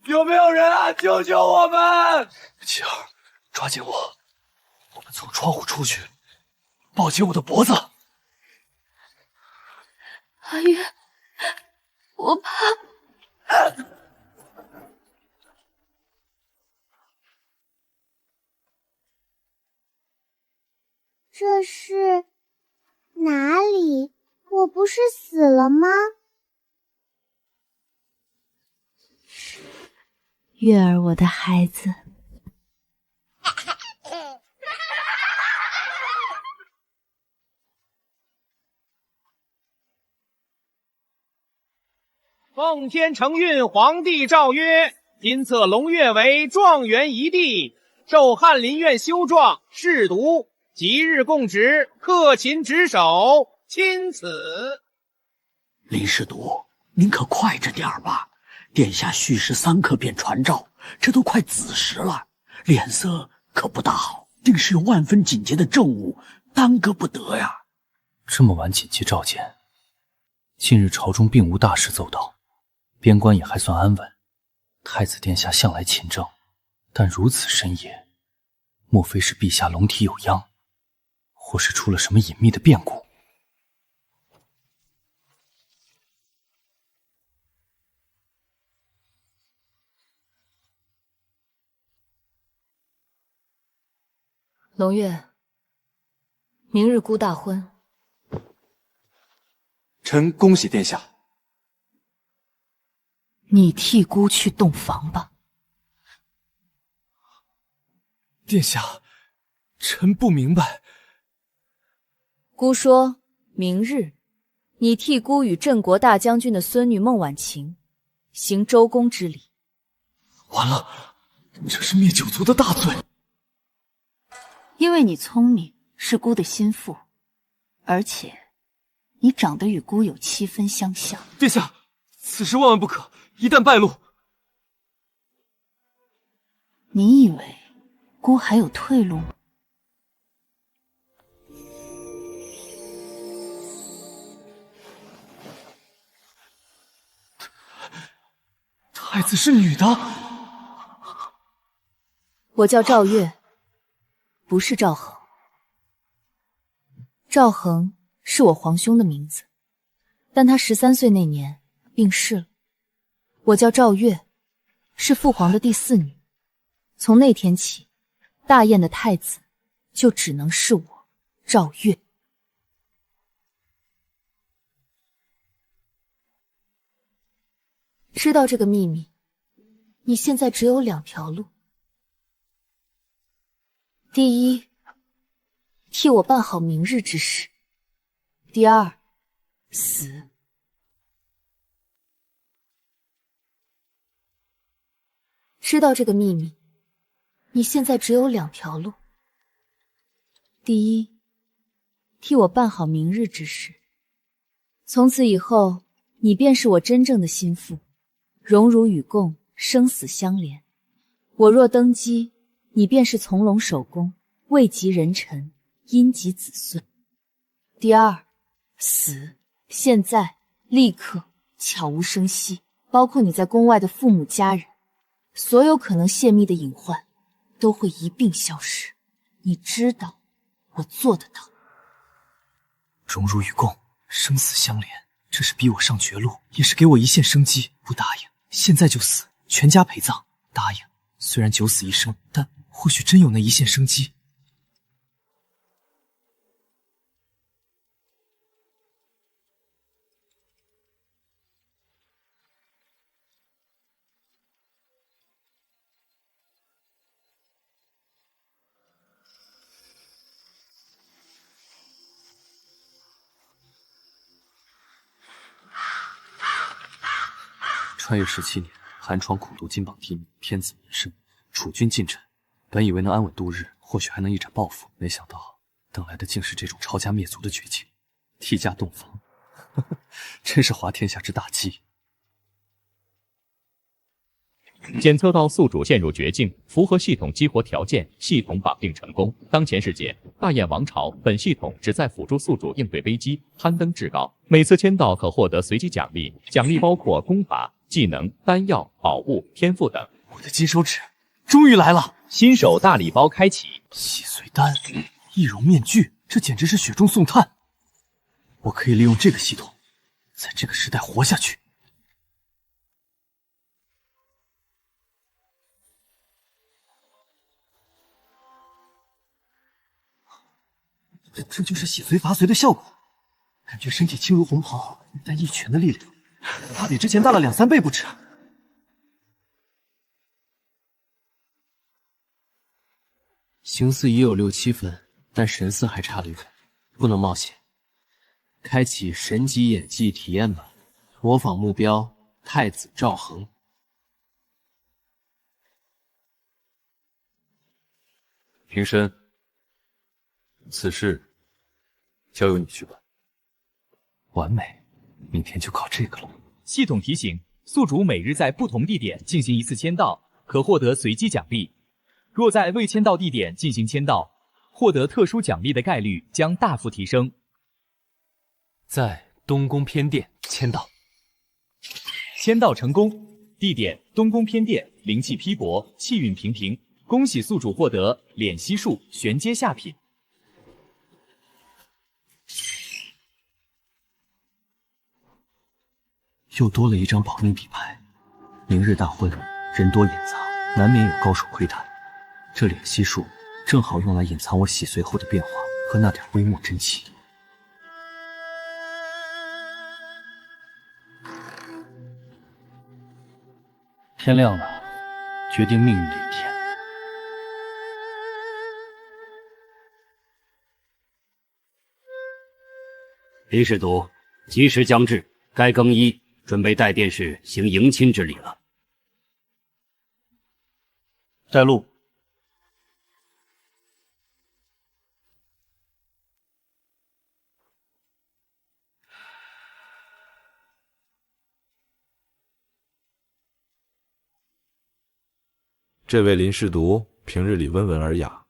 有没有人啊？救救我们！琪儿，抓紧我，我们从窗户出去，抱紧我的脖子。阿月，我怕。这是哪里？我不是死了吗？月儿，我的孩子。奉天承运皇帝诏曰：今册龙月为状元一帝，授翰林院修状，试读。即日供职，克勤职守，钦此。林侍读，您可快着点儿吧！殿下戌时3刻便传诏，这都快子时了，脸色可不大好，定是有万分紧急的政务，耽搁不得呀。这么晚紧急召见，近日朝中并无大事奏到，边关也还算安稳。太子殿下向来勤政，但如此深夜，莫非是陛下龙体有恙，或是出了什么隐秘的变故？龙月，明日姑大婚，臣恭喜殿下。你替姑去洞房吧。殿下，臣不明白。姑说明日你替姑与镇国大将军的孙女孟婉晴行周公之礼。完了，这是灭九族的大罪。因为你聪明，是姑的心腹，而且你长得与姑有7分相像。殿下，此事万万不可，一旦败露，你以为姑还有退路吗？太子是女的。我叫赵月，不是赵恒。赵恒是我皇兄的名字，但他13岁那年病逝了。我叫赵月，是父皇的第4女。从那天起，大燕的太子就只能是我赵月。知道这个秘密，你现在只有2条路。第一，替我办好明日之事；第二，死。知道这个秘密，你现在只有2条路。第一，替我办好明日之事，从此以后，你便是我真正的心腹，荣辱与共，生死相连。我若登基，你便是从龙守宫，位极人臣，荫及子孙。第二，死，现在，立刻，悄无声息，包括你在宫外的父母家人，所有可能泄密的隐患，都会一并消失。你知道，我做得到。荣辱与共，生死相连，这是逼我上绝路，也是给我一线生机。不答应，现在就死，全家陪葬。答应，虽然九死一生，但或许真有那一线生机。穿越17年，寒窗苦读，金榜题名，天子门生，储君近臣。本以为能安稳度日，或许还能一展抱负，没想到等来的竟是这种抄家灭族的绝境。替嫁洞房，真是滑天下之大稽。检测到宿主陷入绝境，符合系统激活条件，系统绑定成功。当前世界大燕王朝，本系统旨在辅助宿主应对危机，攀登至高。每次签到可获得随机奖励，奖励包括功法、技能、丹药、宝物、天赋等。我的金手指终于来了！新手大礼包开启，洗髓丹、易容面具，这简直是雪中送炭！我可以利用这个系统，在这个时代活下去。这就是洗髓伐髓的效果，感觉身体轻如鸿毛，但一拳的力量，怕比之前大了2、3倍不止。形似已有6、7分，但神似还差得远，不能冒险。开启神级演技体验版，模仿目标太子赵恒。平身，此事交由你去办。完美，明天就靠这个了。系统提醒：宿主每日在不同地点进行1次签到，可获得随机奖励。若在未签到地点进行签到，获得特殊奖励的概率将大幅提升。在东宫偏殿签到，签到成功，地点东宫偏殿，灵气披薄，气运平平。恭喜宿主获得敛息术玄阶下品。又多了一张保命底牌。明日大婚，人多眼杂，难免有高手窥探。这敛息术正好用来隐藏我洗髓后的变化和那点微末真气。天亮了，决定命运的一天。林氏族，吉时将至，该更衣，准备带殿试行迎亲之礼了。带路。这位林氏族平日里温文尔雅，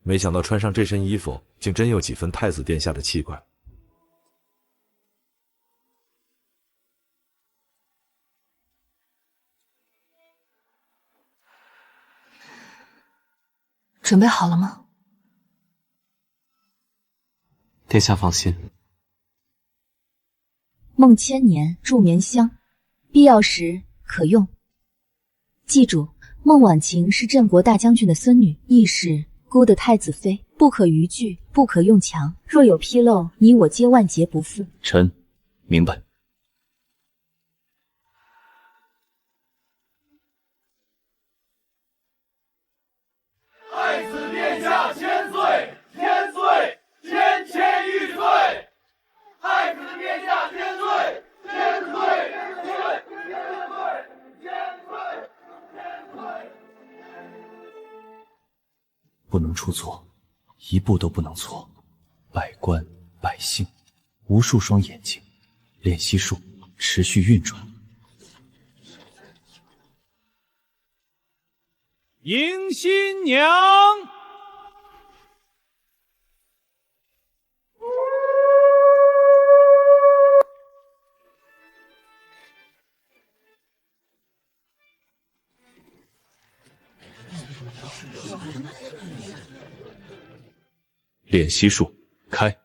没想到穿上这身衣服，竟真有几分太子殿下的气概。准备好了吗？殿下放心。梦千年助眠香，必要时可用。记住，孟婉晴是镇国大将军的孙女，亦是孤的太子妃，不可逾矩，不可用强。若有纰漏，你我皆万劫不复。臣明白。太子殿下千岁，千岁，千千玉岁。太子殿下千岁，千岁，千岁，千岁，千岁，千岁。不能出错，一步都不能错。百官百姓，无数双眼睛，敛息术持续运转。迎新娘。敛息术开。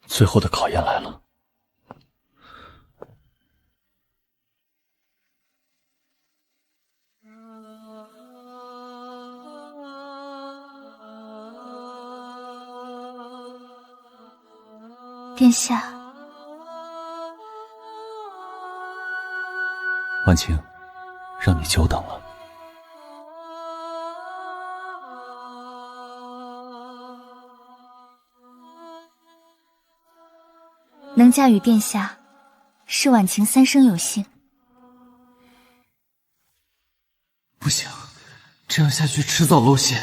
最后的考验来了。殿下，婉晴，让你久等了。能嫁与殿下，是婉晴三生有幸。不行，这样下去迟早露馅。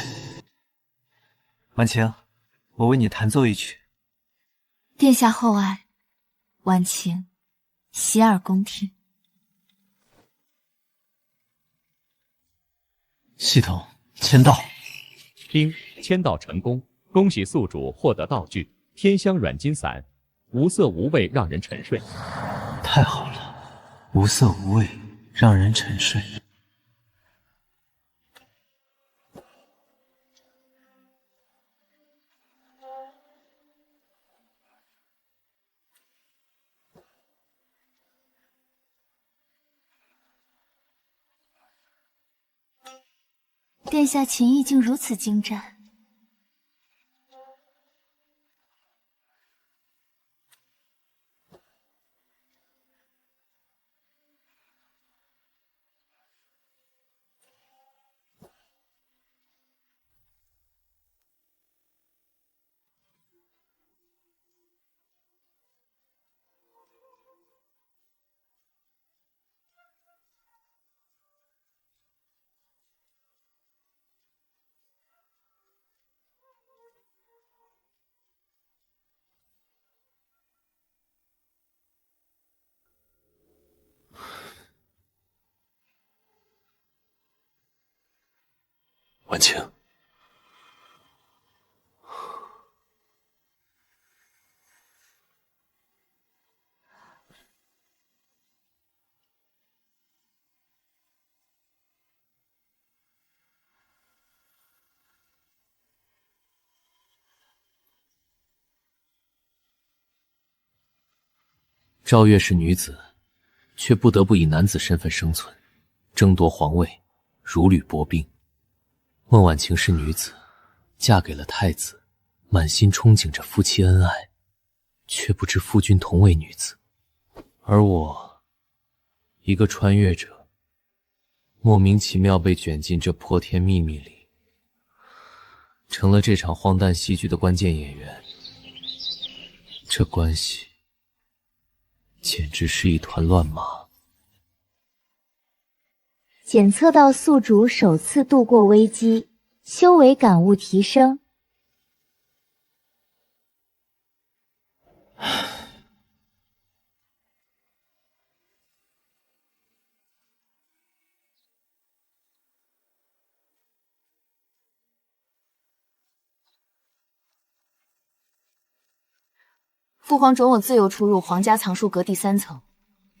婉晴，我为你弹奏一曲。殿下厚爱，婉晴洗耳恭听。系统签到。丁，签到成功，恭喜宿主获得道具天香软筋散，无色无味，让人沉睡。太好了，无色无味，让人沉睡。殿下琴艺竟如此精湛。婉晴，赵月是女子，却不得不以男子身份生存，争夺皇位，如履薄冰。孟婉晴是女子，嫁给了太子，满心憧憬着夫妻恩爱，却不知夫君同为女子。而我，一个穿越者，莫名其妙被卷进这破天秘密里，成了这场荒诞戏剧的关键演员。这关系简直是一团乱麻。检测到宿主首次度过危机，修为感悟提升。父皇准我自由出入皇家藏书阁第3层，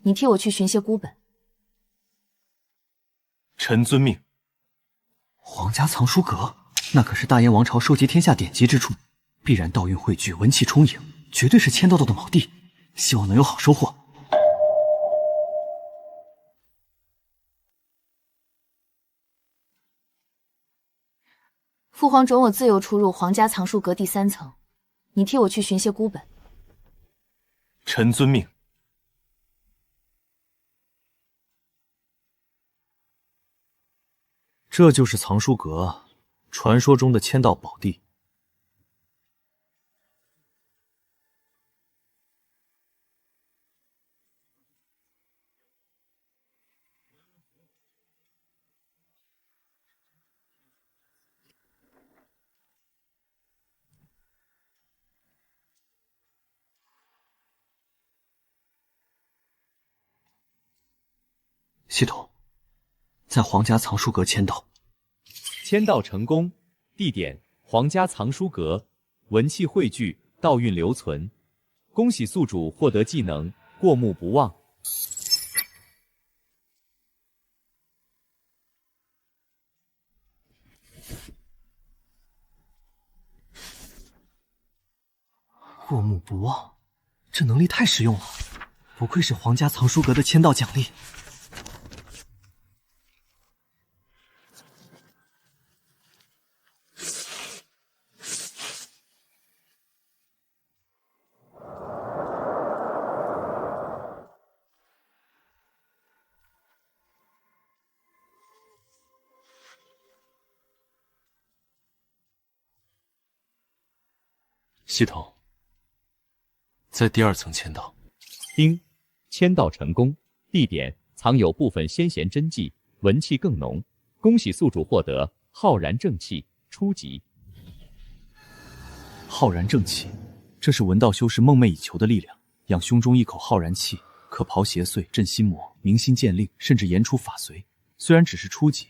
你替我去寻些孤本。臣遵命。皇家藏书阁，那可是大燕王朝收集天下典籍之处，必然道韵汇聚，文气充盈，绝对是签到的宝地。希望能有好收获。父皇准我自由出入皇家藏书阁第3层，你替我去寻些孤本。臣遵命。这就是藏书阁，传说中的签到宝地。系统，在皇家藏书阁签到。签到成功，地点皇家藏书阁，文气汇聚，道韵留存。恭喜宿主获得技能过目不忘。过目不忘，这能力太实用了，不愧是皇家藏书阁的签到奖励。系统，在第2层签到。丁，签到成功，地点藏有部分先贤真迹，文气更浓。恭喜宿主获得浩然正气初级。浩然正气，这是文道修士梦寐以求的力量。养胸中一口浩然气，可刨邪祟、镇心魔、明心见令，甚至言出法随。虽然只是初级，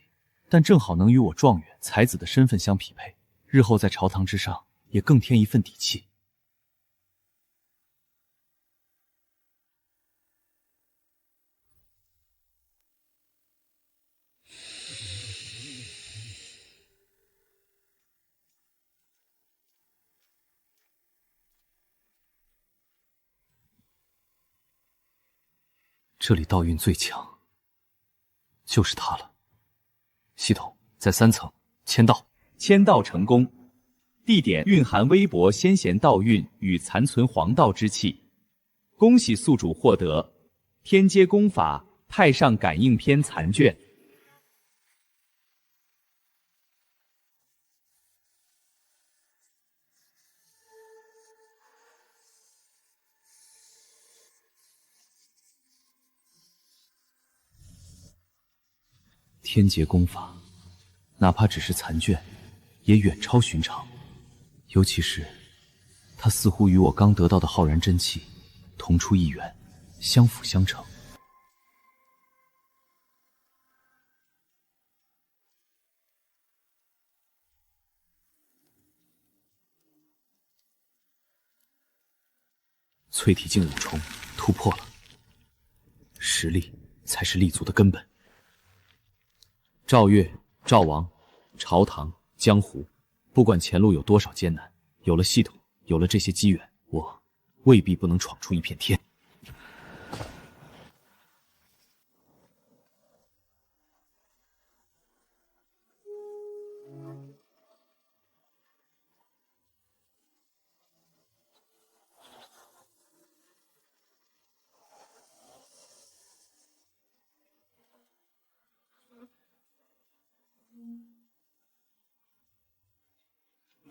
但正好能与我状元才子的身份相匹配，日后在朝堂之上也更添一份底气。这里道运最强，就是它了。系统在3层，签到。签到成功。地点蕴含微薄先贤道运与残存黄道之气。恭喜宿主获得天阶功法太上感应篇残卷。天劫功法，哪怕只是残卷，也远超寻常。尤其是，它似乎与我刚得到的浩然真气同出一源，相辅相成。淬体境5重，突破了。实力才是立足的根本。赵月、赵王、朝堂、江湖，不管前路有多少艰难，有了系统，有了这些机缘，我未必不能闯出一片天。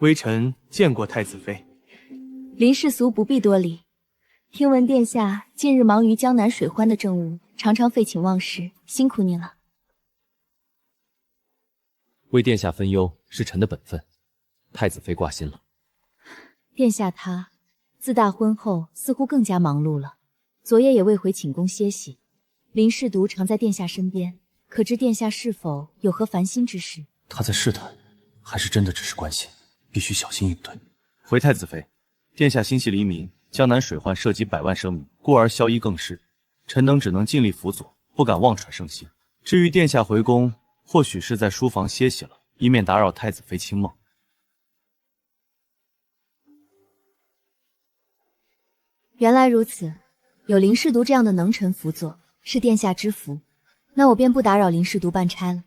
微臣见过太子妃。林世俗不必多礼。听闻殿下近日忙于江南水患的政务，常常废寝忘食，辛苦你了。为殿下分忧是臣的本分。太子妃挂心了。殿下他自大婚后似乎更加忙碌了，昨夜也未回寝宫歇息。林氏独常在殿下身边，可知殿下是否有何烦心之事？他在试探，还是真的只是关心？必须小心应对。回太子妃，殿下心系黎民，江南水患涉及百万生民，故而宵衣更是。臣等只能尽力辅佐，不敢妄传圣心。至于殿下回宫，或许是在书房歇息了，以免打扰太子妃清梦。原来如此，有林氏独这样的能臣辅佐，是殿下之福。那我便不打扰林氏独办差了。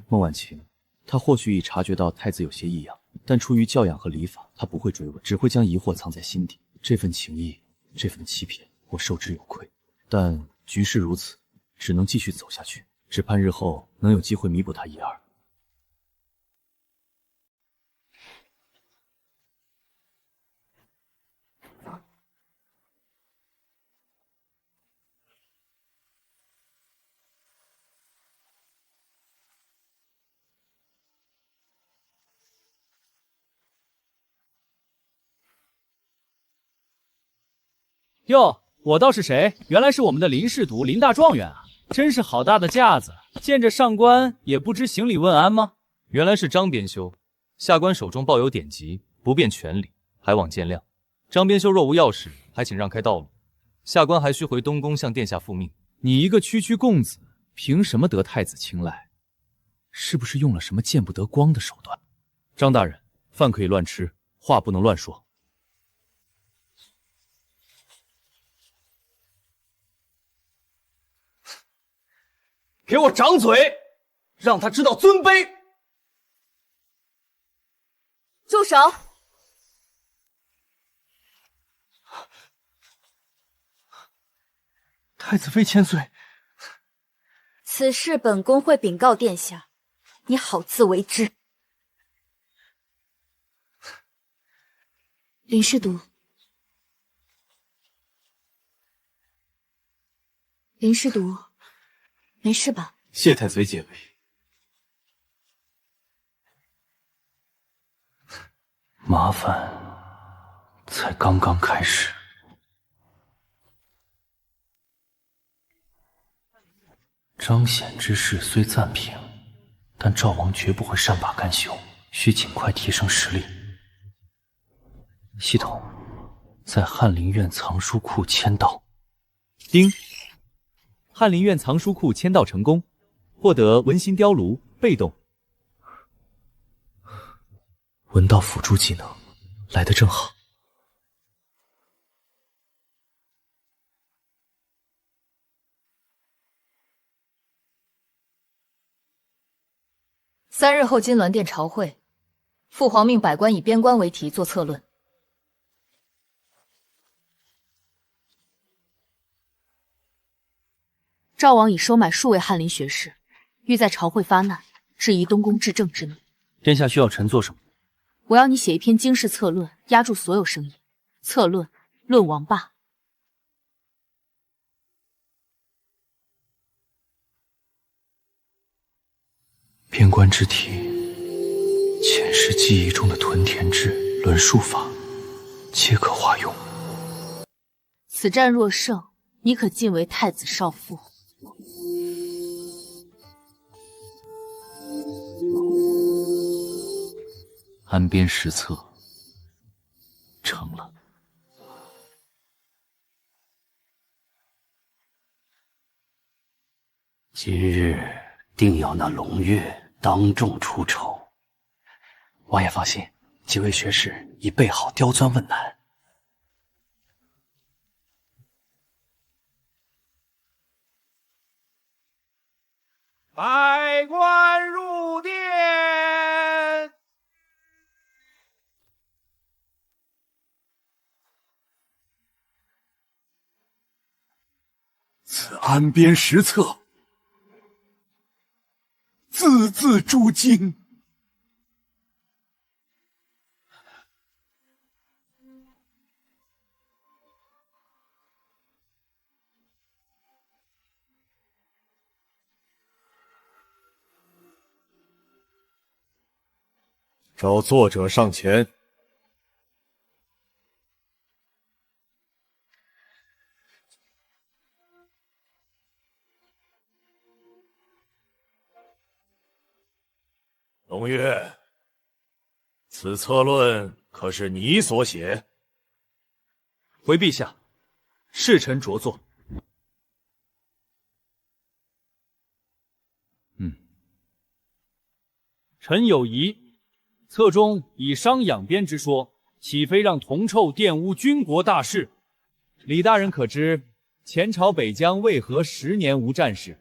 孟婉晴，他或许已察觉到太子有些异样，但出于教养和礼法，他不会追问，只会将疑惑藏在心底。这份情谊，这份欺骗，我受之有愧。但局势如此，只能继续走下去，只盼日后能有机会弥补他一二。哟，我倒是谁？原来是我们的林氏独林大状元啊！真是好大的架子，见着上官也不知行礼问安吗？原来是张编修，下官手中抱有典籍，不便全礼，还望见谅。张编修若无要事，还请让开道路。下官还需回东宫向殿下复命。你一个区区公子，凭什么得太子青睐？是不是用了什么见不得光的手段？张大人，饭可以乱吃，话不能乱说。给我掌嘴，让他知道尊卑！住手！太子妃千岁，此事本宫会禀告殿下，你好自为之。林氏独，林氏独。没事吧？谢太子妃解围。麻烦才刚刚开始。彰显之事虽暂平，但赵王绝不会善罢甘休，需尽快提升实力。系统在翰林院藏书库签到。丁，翰林院藏书库签到成功，获得文心雕炉被动。文道辅助技能来得正好。3日后金銮殿朝会，父皇命百官以边关为题做策论。赵王已收买数位翰林学士，欲在朝会发难，质疑东宫治政之能。殿下需要臣做什么？我要你写一篇经世策论，压住所有声音。策论论王霸。边关之题，前世记忆中的屯田制、轮数法，皆可化用。此战若胜，你可晋为太子少傅。安边实策，成了。今日定要那龙月当众出丑。王爷放心，几位学士已备好刁钻问难。百官入殿。此安边实策，字字诛经。找作者上前。龙月，此策论可是你所写？回陛下，是臣着作。臣有疑，册中以商养边之说，岂非让铜臭玷污军国大事？李大人可知前朝北疆为何10年无战事？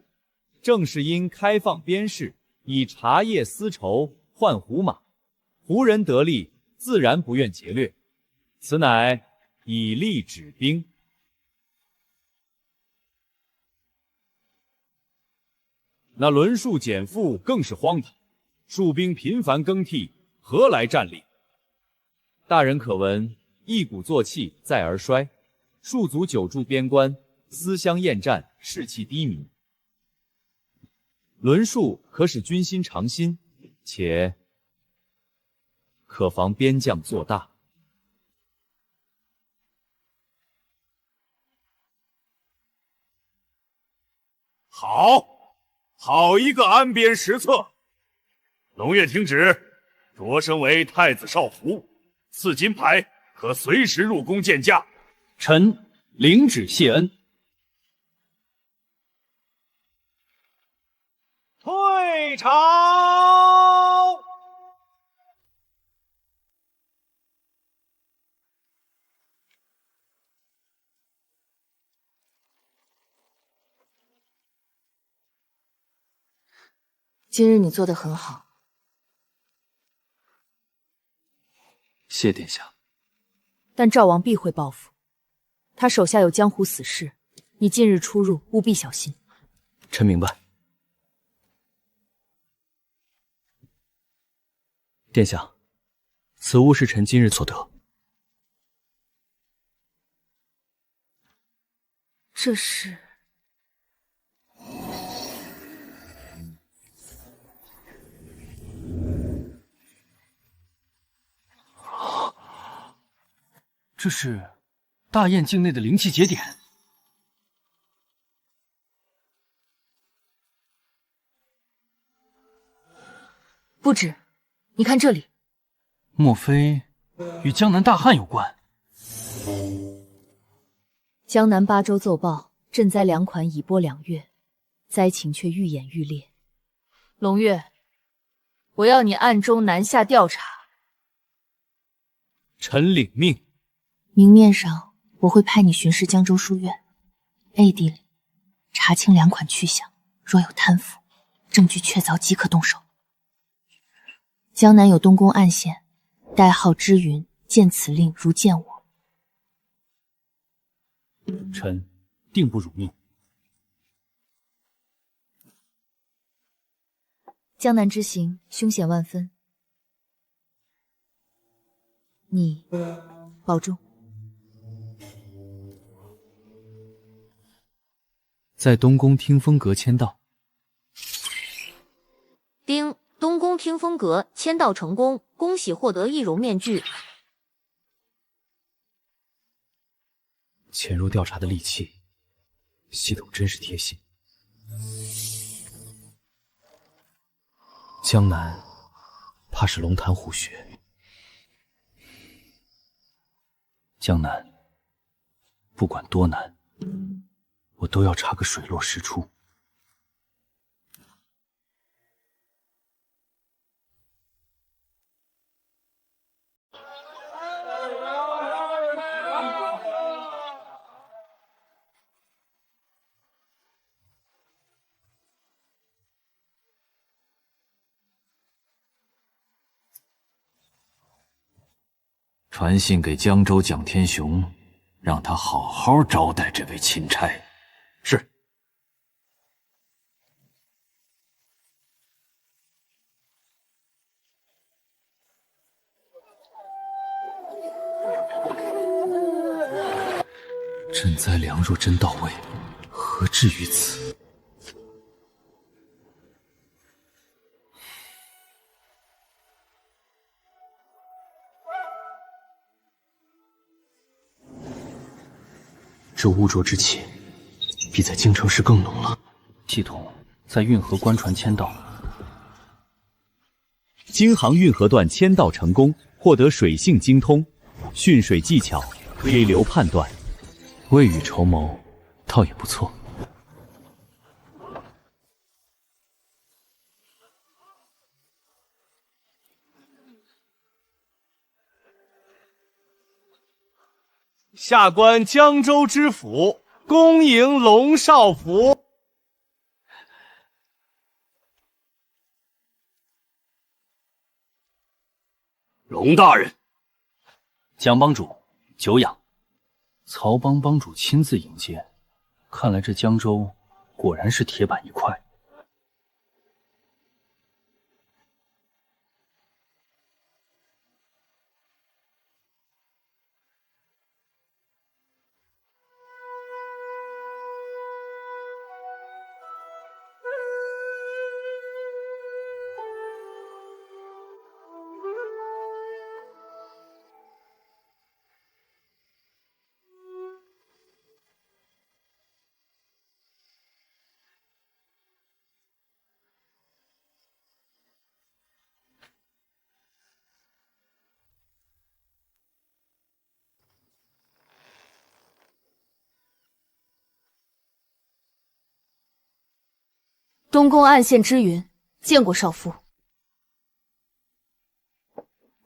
正是因开放边市，以茶叶丝绸换胡马，胡人得利，自然不愿劫掠，此乃以利止兵。那轮数减负更是荒唐，戍兵频繁更替，何来战力？大人可闻一鼓作气再而衰，戍卒久驻边关，思乡厌战，士气低迷。轮数可使军心常新，且可防边将做大。好一个安边实策！龙月听旨，擢升为太子少府，赐金牌，可随时入宫见驾。臣领旨谢恩。退朝。今日你做得很好。谢殿下。但赵王必会报复，他手下有江湖死士，你近日出入务必小心。臣明白。殿下，此物是臣今日所得。这是？这是大雁境内的灵气节点。不止，你看这里，莫非与江南大旱有关？江南八州奏报，赈灾粮款已拨2月，灾情却愈演愈烈。龙月，我要你暗中南下调查。臣领命。明面上我会派你巡视江州书院，背地里查清粮款去向，若有贪腐，证据确凿即可动手。江南有东宫暗线，代号知云，见此令如见我。臣定不辱命。江南之行凶险万分，你保重。在东宫听风阁签到。丁，东宫听风阁签到成功，恭喜获得易容面具。潜入调查的利器，系统真是贴心。江南怕是龙潭虎穴。江南，不管多难，我都要查个水落石出。传信给江州蒋天雄，让他好好招待这位钦差。是。赈灾粮若真到位，何至于此？这污浊之气，比在京城时更浓了。系统在运河官船签到。京杭运河段签到成功，获得水性精通，汛水技巧，推流判断。未雨绸缪，倒也不错。下官江州知府，恭迎龙少府。龙大人，蒋帮主久仰。曹帮帮主亲自迎接，看来这江州果然是铁板一块。东宫暗线之云，见过少妇。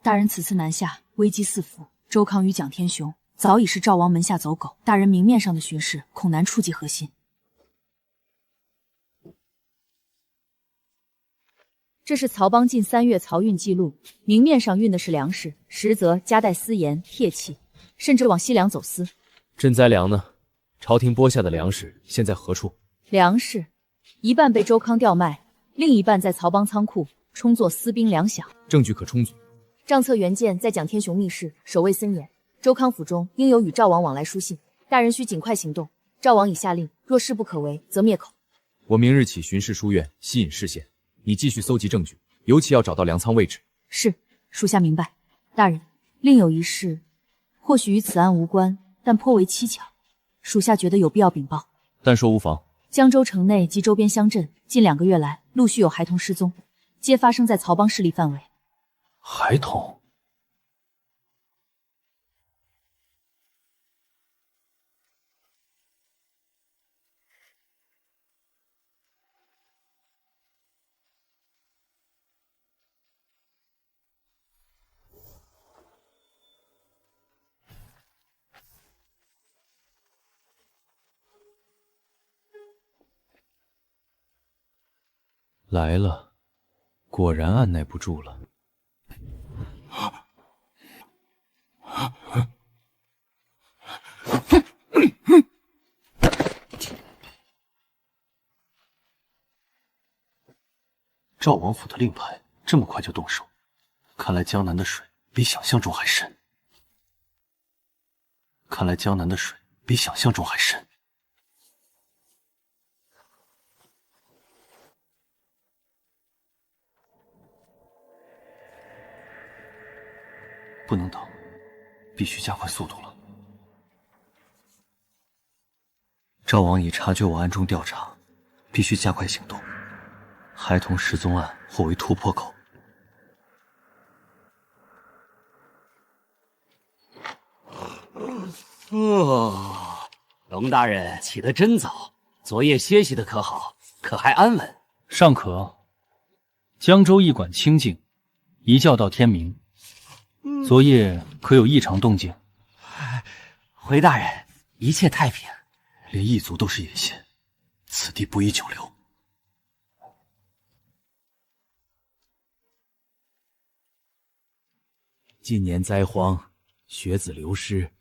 大人此次南下，危机四伏，周康与蒋天雄早已是赵王门下走狗，大人明面上的巡视恐难触及核心。这是曹帮近3月漕运记录，明面上运的是粮食，实则夹带私盐、铁器，甚至往西凉走私。赈灾粮呢？朝廷拨下的粮食现在何处？粮食一半被周康调卖，另一半在曹帮仓库充作私兵粮饷。证据可充足。账册原件在蒋天雄密室，守卫森严。周康府中应有与赵王往来书信，大人需尽快行动。赵王已下令，若事不可为，则灭口。我明日起巡视书院，吸引视线。你继续搜集证据，尤其要找到粮仓位置。是，属下明白。大人，另有一事，或许与此案无关，但颇为蹊跷，属下觉得有必要禀报。但说无妨。江州城内及周边乡镇近2个月来，陆续有孩童失踪，皆发生在曹帮势力范围。孩童？来了，果然按耐不住了。赵王府的令牌这么快就动手，看来江南的水比想象中还深。不能等，必须加快速度了。赵王已察觉我暗中调查，必须加快行动。孩童失踪案或为突破口。龙大人起得真早，昨夜歇息的可好？可还安稳？尚可。江州驿馆清静，一觉到天明。昨夜可有异常动静？回大人，一切太平。连异族都是眼线，此地不宜久留。今年灾荒，学子流失，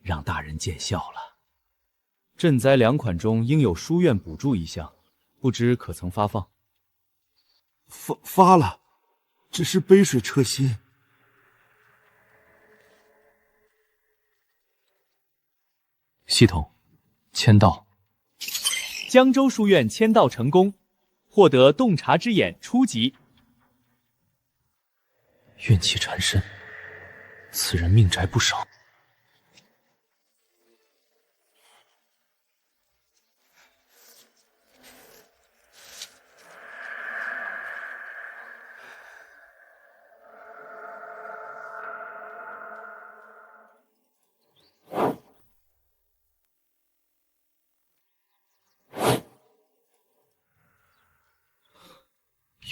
让大人见笑了。赈灾2款中应有书院补助一项，不知可曾发放？发了，只是杯水车薪。系统签到。江州书院签到成功，获得洞察之眼初级。怨气缠身，此人命宅不少。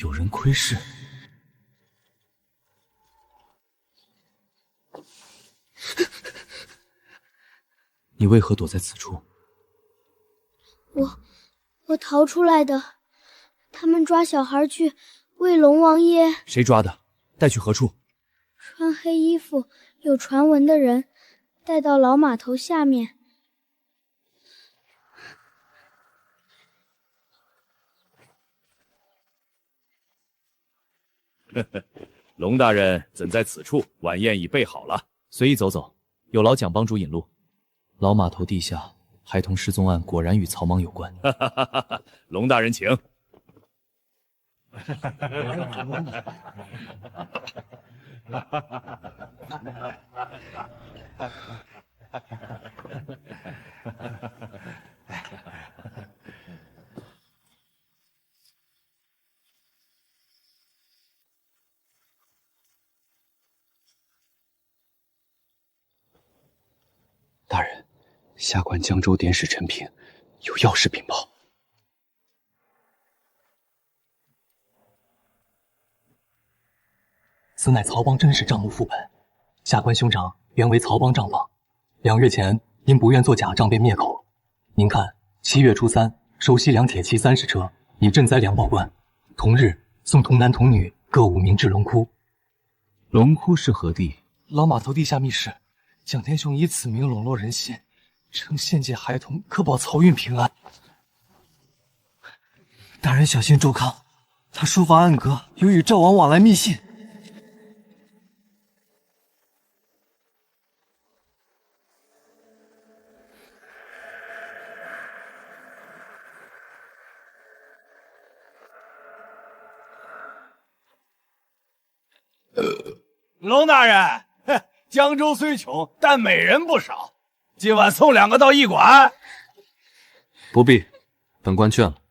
有人窥视。你为何躲在此处？我逃出来的。他们抓小孩去喂龙王爷。谁抓的？带去何处？穿黑衣服有传闻的人，带到老码头下面。龙大人怎在此处？晚宴已备好了，随意走走，有劳蒋帮主引路。老码头地下孩童失踪案果然与曹莽有关。龙大人请。大人，下官江州典史陈平有要事禀报。此乃曹帮真实账目副本，下官兄长原为曹帮账房，2月前因不愿做假账被灭口。您看，7月初3收西凉铁骑30车，以赈灾粮报关。同日送童男童女各5名至龙窟。龙窟是何地？老码头地下密室。蒋天雄以此名笼络人心，称献祭孩童可保漕运平安。大人小心周康，他书房暗格有与赵王往来密信。龙大人，江州虽穷，但美人不少。今晚送2个到驿馆。不必，本官倦了。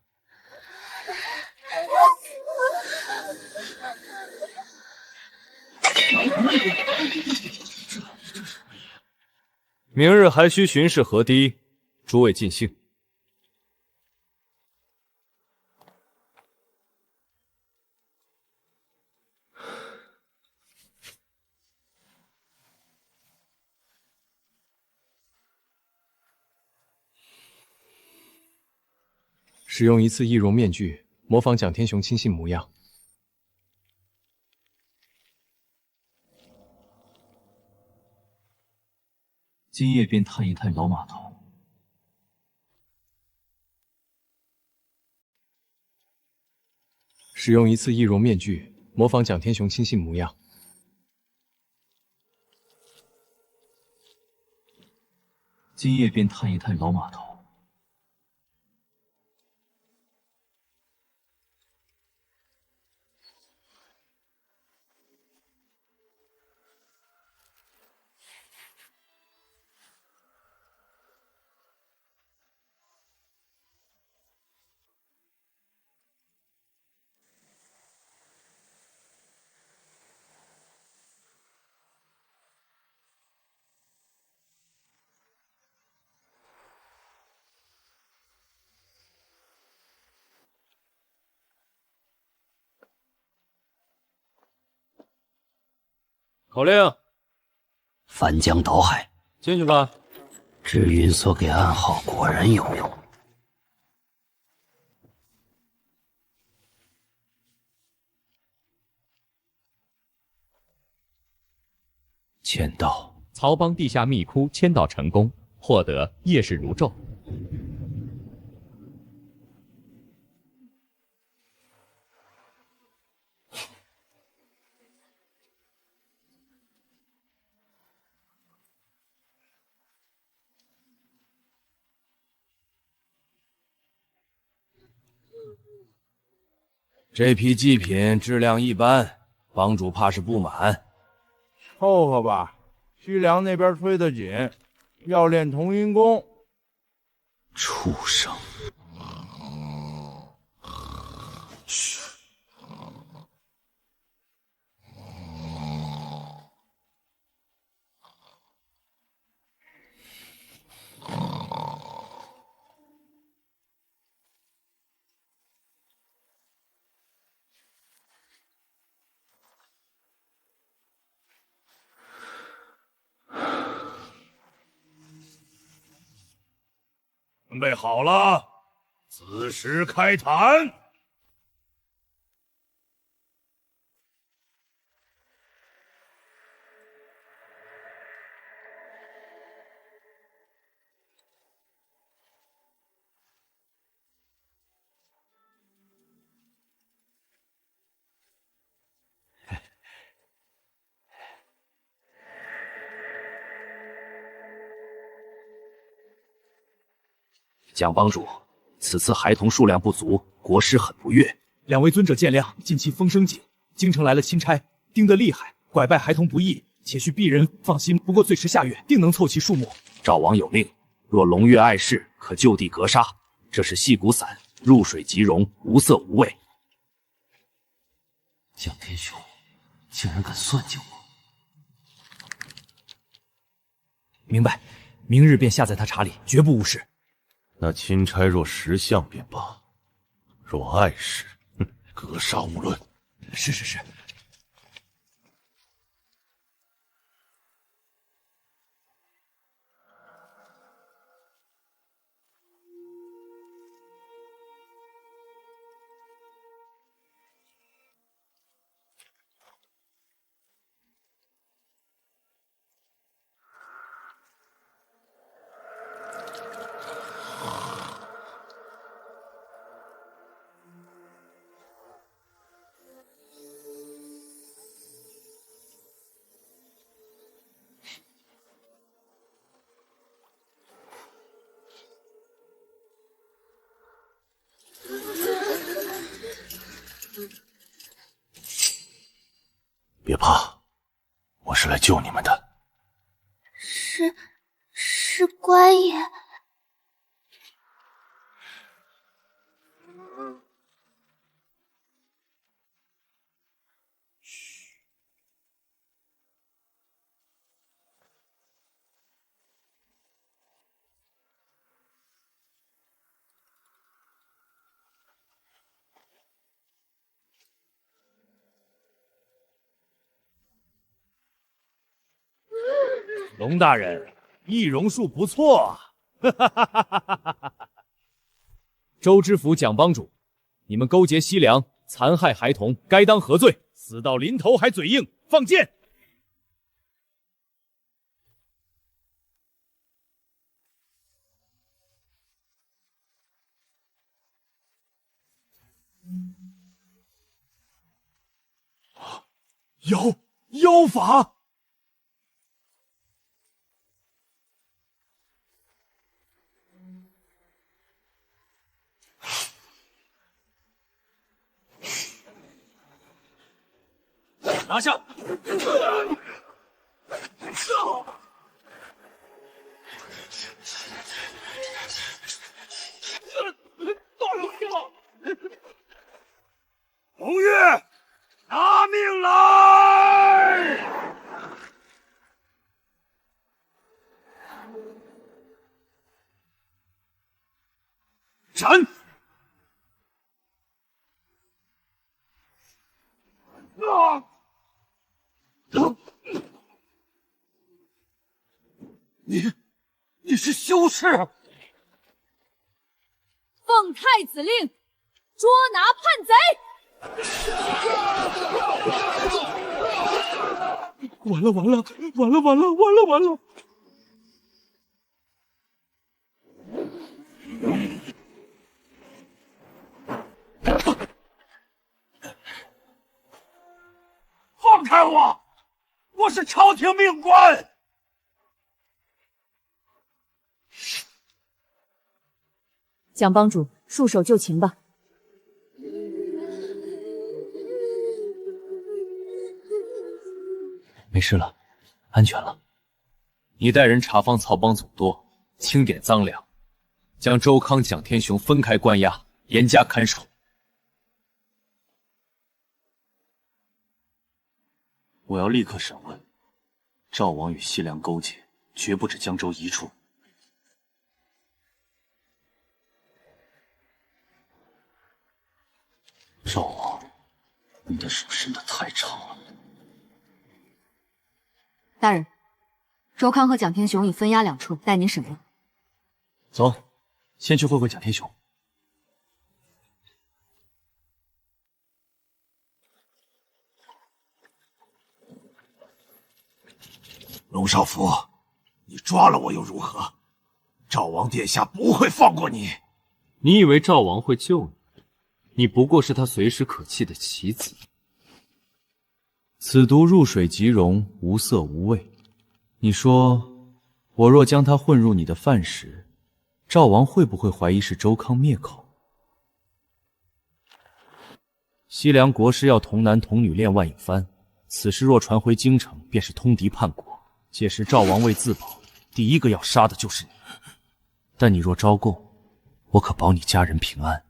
明日还需巡视河堤，诸位尽兴。使用一次易容面具，模仿蒋天雄亲信模样。今夜便探一探老码头。使用一次易容面具，模仿蒋天雄亲信模样。今夜便探一探老码头。口令：翻江倒海。进去吧。志云所给暗号果然有用。签到。曹帮地下密窟签到成功，获得夜视如昼。这批祭品质量一般，帮主怕是不满。凑合吧，西凉那边催得紧，要练同阴功。畜生！嘘。准备好了，此时开坛。蒋帮主，此次孩童数量不足，国师很不悦。2位尊者见谅。近期风声紧，京城来了钦差，盯得厉害，拐败孩童不易，且需鄙人放心。不过最迟下月定能凑齐数目。赵王有令，若龙月碍事，可就地格杀。这是细骨散，入水即溶，无色无味。蒋天雄竟然敢算计我！明白，明日便下在他茶里，绝不误事。那钦差若识相便罢，若碍事，格杀勿论。是是是。别怕，我是来救你们的。官爷，龙大人，易容术不错啊！周知府、蒋帮主，你们勾结西凉，残害孩童，该当何罪？死到临头还嘴硬，放箭！妖法！拿下！红月，拿命来！斩！你是修士？奉太子令，捉拿叛贼！完了！放开我！我是朝廷命官。蒋帮主，束手就擒吧。没事了，安全了。你带人查访曹帮总舵，清点赃粮，将周康、蒋天雄分开关押，严加看守。我要立刻审问。赵王与西凉勾结，绝不止江州一处。赵王，你的手伸得太长了。大人，周康和蒋天雄已分押两处，待您审问。走，先去会会蒋天雄。龙少府，你抓了我又如何？赵王殿下不会放过你。你以为赵王会救你？你不过是他随时可弃的棋子。此毒入水即溶，无色无味。你说，我若将它混入你的饭食，赵王会不会怀疑是周康灭口？西凉国师要童男童女练万影幡，此事若传回京城，便是通敌叛国。届时赵王为自保，第一个要杀的就是你。但你若招供，我可保你家人平安。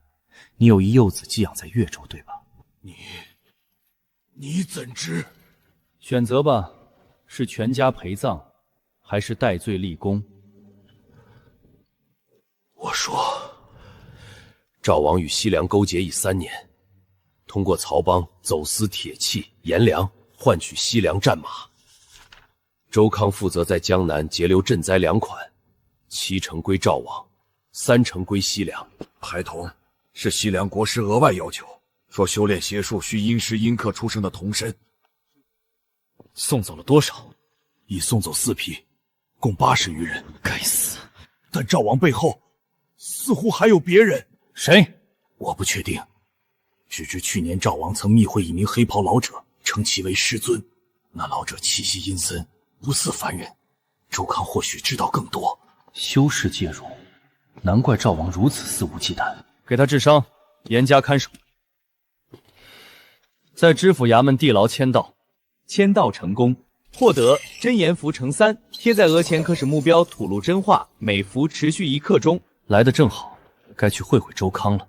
你有一幼子寄养在越州，对吧？你怎知？选择吧，是全家陪葬，还是戴罪立功？我说，赵王与西凉勾结已3年，通过曹帮走私铁器、盐粮，换取西凉战马。周康负责在江南截留赈灾粮款，7成归赵王，3成归西凉。孩童是西凉国师额外要求，说修炼邪术需阴师阴客出生的童身。送走了多少？已送走4批，共80余人。该死！但赵王背后似乎还有别人。谁？我不确定，只知去年赵王曾密会一名黑袍老者，称其为师尊。那老者气息阴森，不似凡人。周康或许知道更多。修士介入，难怪赵王如此肆无忌惮。给他治伤，严加看守。在知府衙门地牢签到，签到成功，获得真言符乘3，贴在额前可使目标吐露真话，每符持续1刻钟。来得正好，该去会会周康了。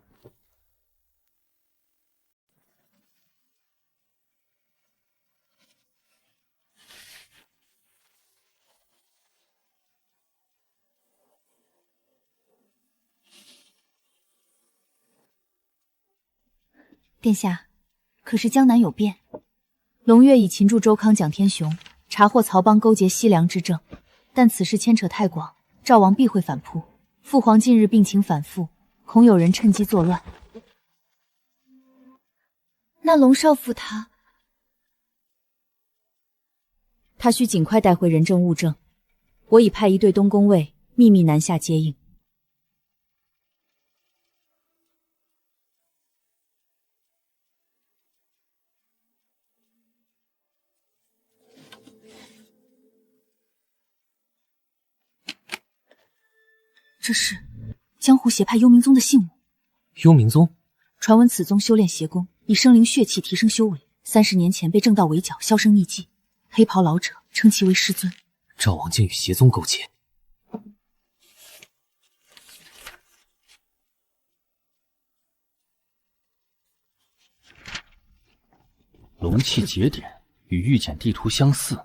殿下，可是江南有变？龙月已擒住周康、蒋天雄，查获曹邦勾结西凉之政，但此事牵扯太广，赵王必会反扑。父皇近日病情反复，恐有人趁机作乱。那龙少府他需尽快带回人证物证，我已派一队东宫卫秘密南下接应。这是江湖邪派幽冥宗的信物。幽冥宗传闻此宗修炼邪功，以生灵血气提升修为。30年前被正道围剿，销声匿迹。黑袍老者称其为师尊。赵王竟与邪宗勾结。龙气节点与玉简地图相似。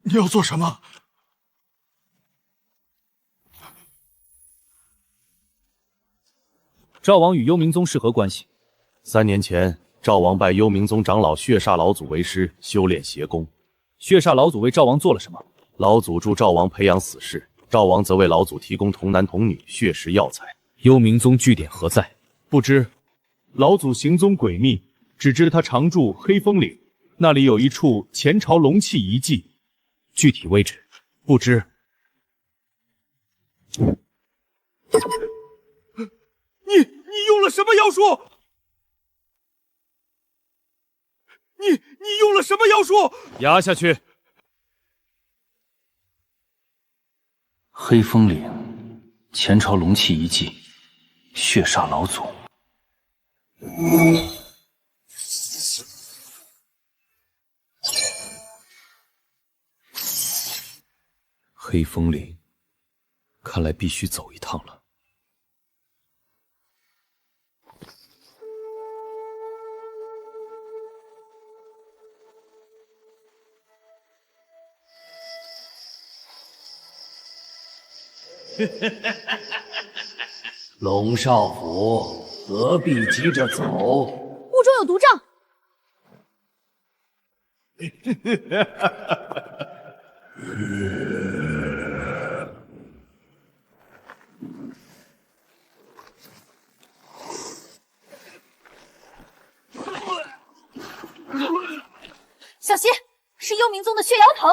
你要做什么？赵王与幽冥宗是何关系？3年前，赵王拜幽冥宗长老血煞老祖为师，修炼邪功。血煞老祖为赵王做了什么？老祖助赵王培养死士，赵王则为老祖提供童男童女血食药材。幽冥宗据点何在？不知。老祖行踪诡秘，只知他常驻黑风岭，那里有一处前朝龙气遗迹。具体位置不知。你用了什么妖术？你用了什么妖术？压下去！黑风岭前朝龙气遗迹，血煞老祖。黑风岭，看来必须走一趟了。龙少府何必急着走？屋中有毒瘴。小心，是幽冥宗的血妖藤。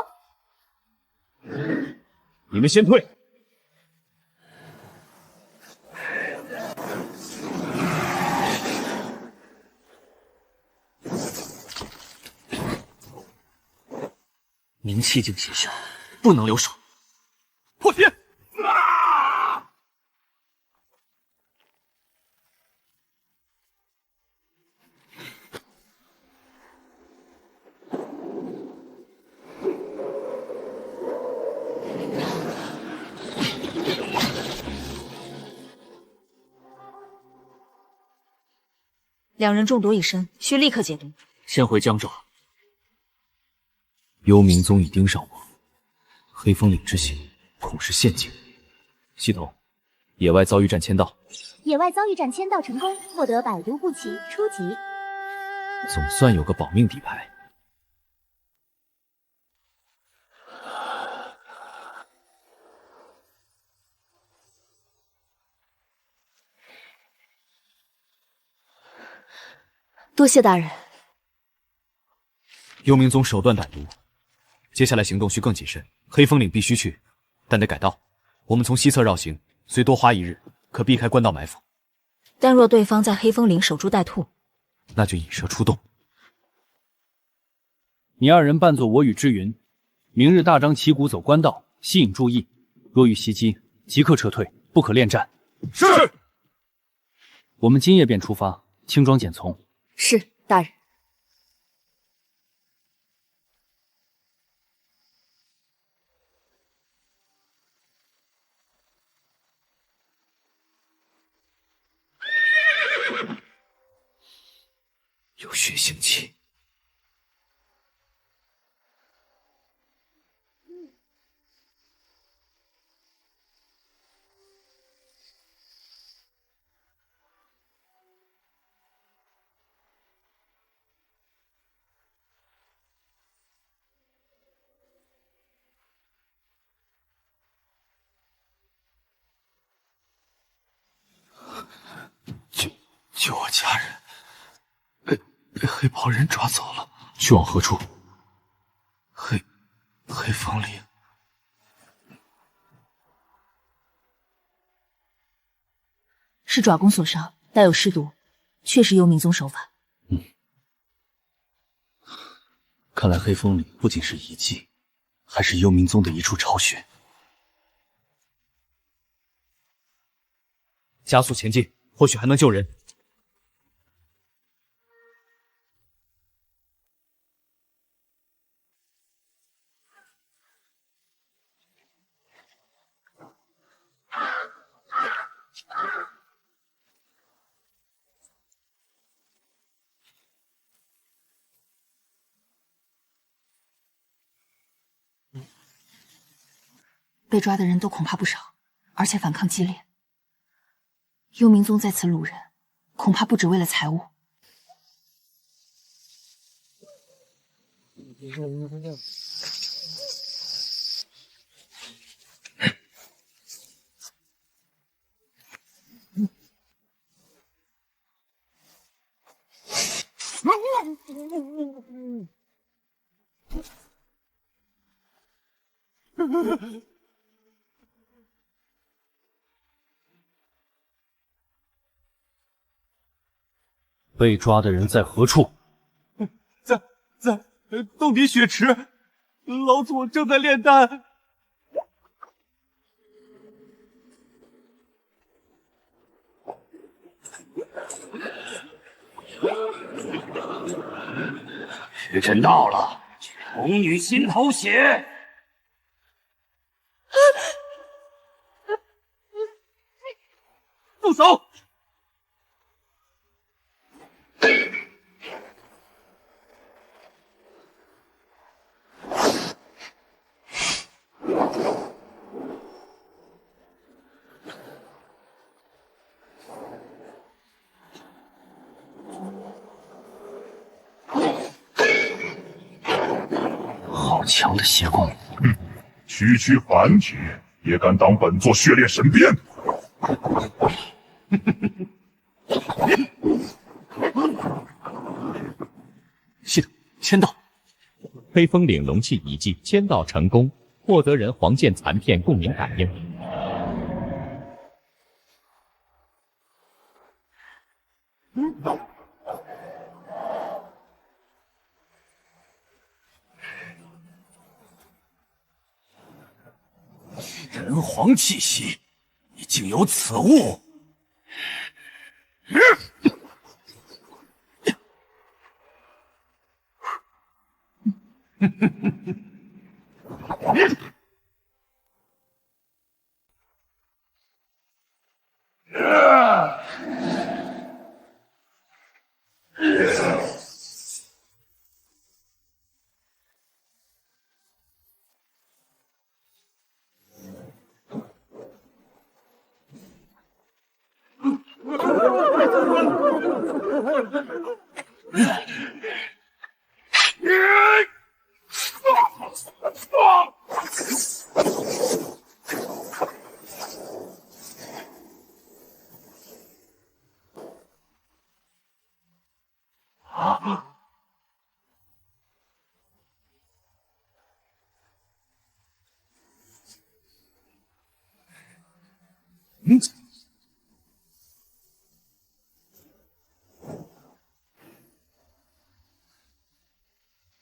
你们先退。明气境邪效，不能留手。破天！两人中毒已深，需立刻解毒。先回江州。幽冥宗已盯上我，黑风岭之行恐是陷阱。系统，野外遭遇战签到。野外遭遇战签到成功，获得百毒不齐初级。总算有个保命底牌。多谢大人。幽冥宗手段歹毒，接下来行动需更谨慎。黑风岭必须去，但得改道。我们从西侧绕行，虽多花1日，可避开官道埋伏。但若对方在黑风岭守株待兔，那就引蛇出洞。你2人扮作我与之云，明日大张旗鼓走官道，吸引注意。若遇袭击，即刻撤退，不可恋战。是。我们今夜便出发，轻装简从。是，大人。有血腥气。救我家人！被黑袍人抓走了，去往何处？黑风岭。是爪功所伤，带有尸毒，确实幽冥宗手法。看来黑风岭不仅是遗迹，还是幽冥宗的一处巢穴。加速前进，或许还能救人。被抓的人都恐怕不少，而且反抗激烈。幽冥宗在此掳人，恐怕不只为了财物。被抓的人在何处？在洞底血池，老祖正在炼丹。时辰到了，童女心头血。住手！好强的邪功！区凡体也敢挡本座血炼神鞭！系统签到。黑风岭龙气遗迹签到成功，获得人黄剑残片共鸣感应。人皇气息，你竟有此物！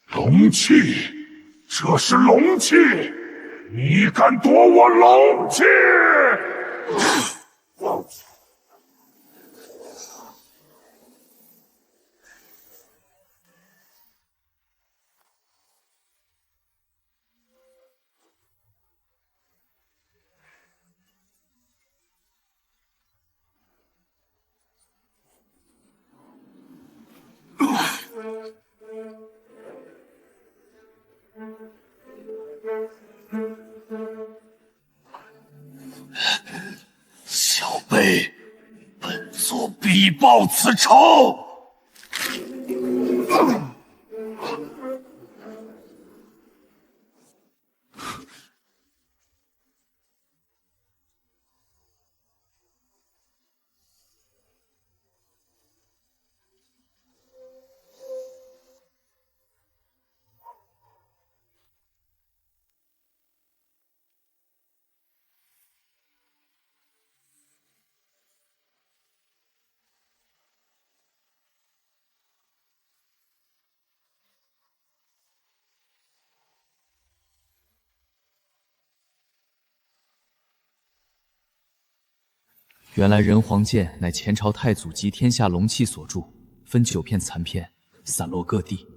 龙气，这是龙气！你敢夺我龙气！小辈，本座必报此仇。原来人皇剑乃前朝太祖集天下龙气所铸，分9片残片，散落各地。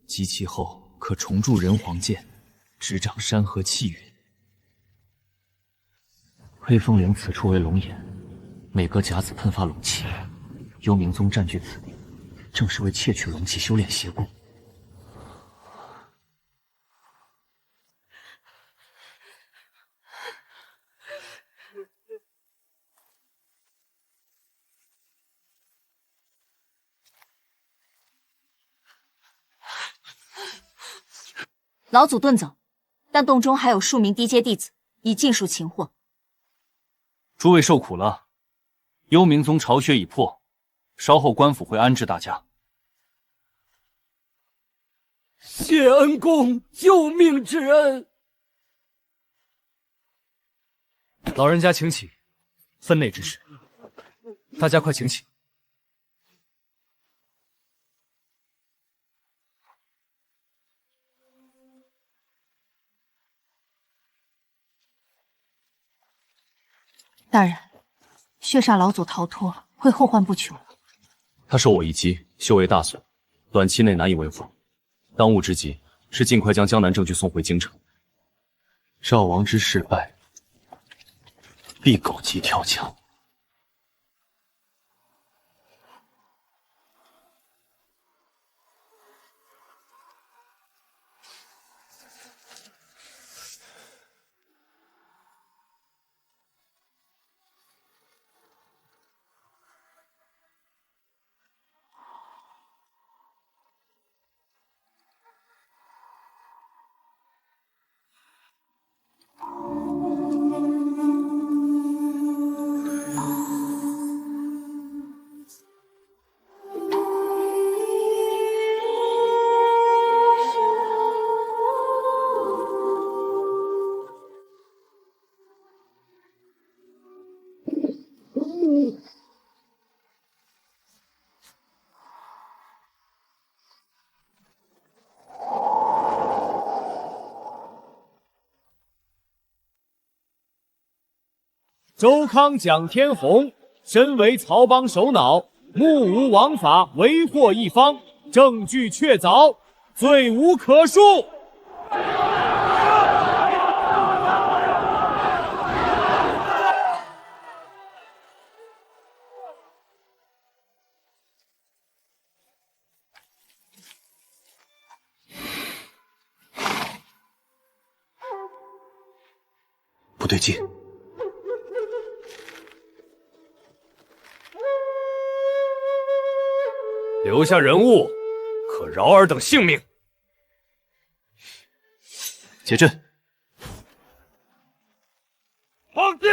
集齐后，可重铸人皇剑，执掌山河气运。黑风岭此处为龙眼，每隔甲子喷发龙气。幽冥宗占据此地，正是为窃取龙气修炼邪功。老祖遁走，但洞中还有数名低阶弟子，已尽数擒获。诸位受苦了，幽冥宗巢穴已破，稍后官府会安置大家。谢恩公救命之恩。老人家请起，分内之事，大家快请起。大人，血煞老祖逃脱，会后患不穷。他受我一击，修为大损，短期内难以恢复。当务之急是尽快将江南证据送回京城。赵王之事败，必狗急跳墙。周康、蒋天弘身为曹帮首脑，目无王法，为祸一方，证据确凿，罪无可恕。不对劲。留下人物，可饶尔等性命。解阵。皇帝！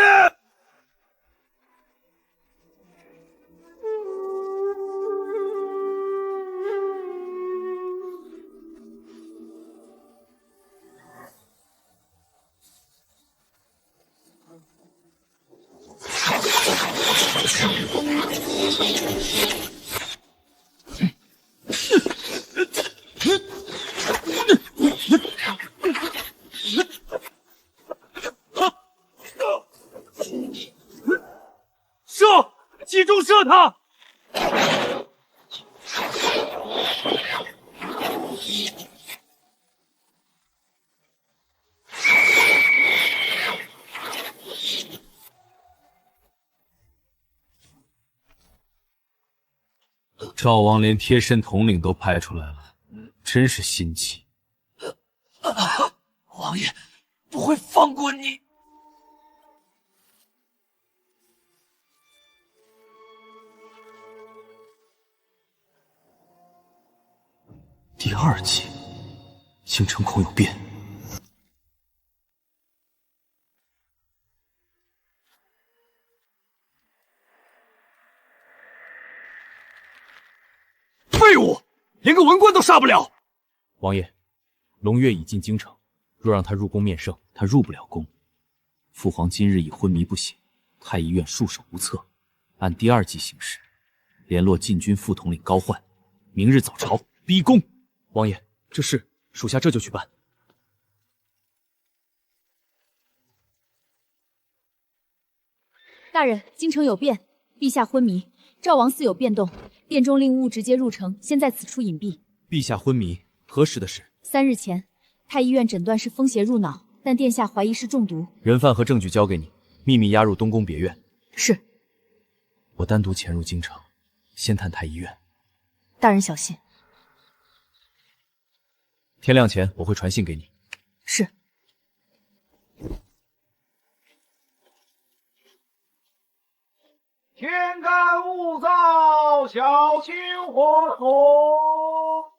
集中射他！赵王连贴身统领都派出来了，真是心急。王爷不会放过你。第2计，京城恐有变。废物，连个文官都杀不了。王爷，龙月已进京城，若让他入宫面圣，他入不了宫。父皇今日已昏迷不醒，太医院束手无策。按第2计行事，联络禁军副统领高焕，明日早朝逼宫。王爷，这事属下这就去办。大人，京城有变，陛下昏迷，赵王似有变动，殿中令勿直接入城，先在此处隐蔽。陛下昏迷，何时的事？3日前，太医院诊断是风邪入脑，但殿下怀疑是中毒。人犯和证据交给你，秘密押入东宫别院。是。我单独潜入京城，先探太医院。大人小心。天亮前我会传信给你。是。天干物燥，小心火土。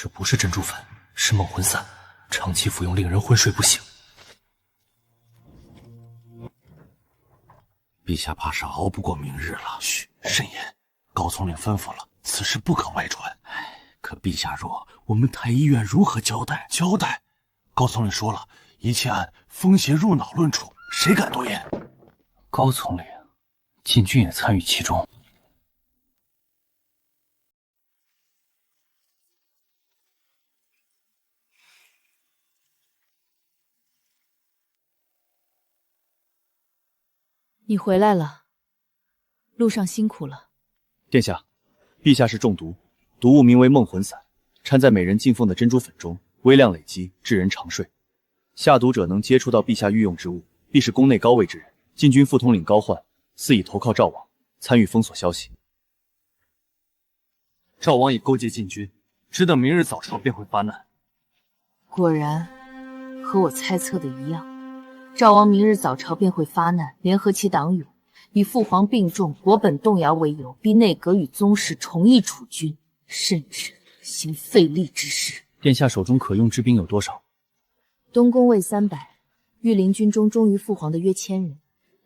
这不是珍珠粉，是梦魂散，长期服用令人昏睡不醒。陛下怕是熬不过明日了。嘘，慎言。高统领吩咐了，此事不可外传。可陛下若，我们太医院如何交代？交代？高统领说了，一切按风邪入脑论处，谁敢多言？高统领，禁军也参与其中。你回来了，路上辛苦了。殿下，陛下是中毒，毒物名为梦魂散，掺在每人进奉的珍珠粉中，微量累积，致人长睡。下毒者能接触到陛下御用之物，必是宫内高位之人。禁军副统领高焕似已投靠赵王，参与封锁消息。赵王已勾结禁军，只等明日早朝便会发难。果然，和我猜测的一样。赵王明日早朝便会发难，联合其党羽，以父皇病重、国本动摇为由，逼内阁与宗室重议储君，甚至行废立之事。殿下手中可用之兵有多少？东宫卫300，御林军中忠于父皇的约1000人，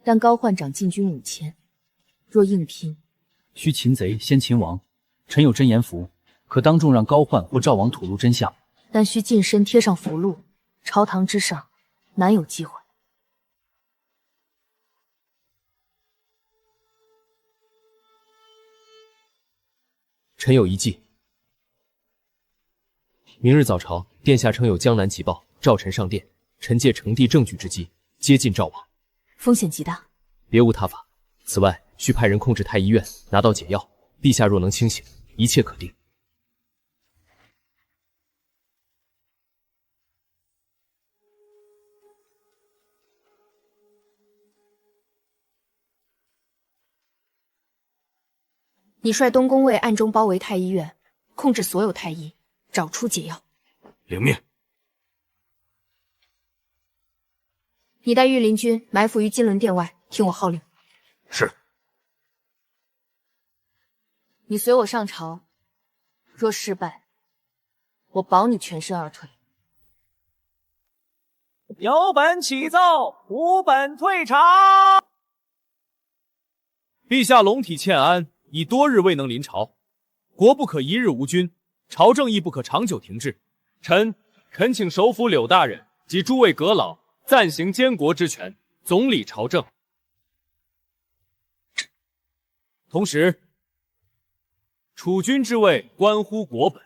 但高焕掌禁军5000，若硬拼，须擒贼先擒王。臣有真言符，可当众让高焕或赵王吐露真相，但需近身贴上符箓，朝堂之上难有机会。臣有一计。明日早朝，殿下称有江南急报，召臣上殿。臣借呈递证据之机，接近赵王。风险极大，别无他法。此外，需派人控制太医院，拿到解药。陛下若能清醒，一切可定。你率东宫卫暗中包围太医院，控制所有太医，找出解药。领命。你带御林军埋伏于金轮殿外，听我号令。是。你随我上朝，若失败，我保你全身而退。有本起奏，无本退朝。陛下龙体欠安，已多日未能临朝，国不可一日无君，朝政亦不可长久停滞。臣恳请首辅柳大人及诸位阁老暂行监国之权，总理朝政。同时，储君之位关乎国本。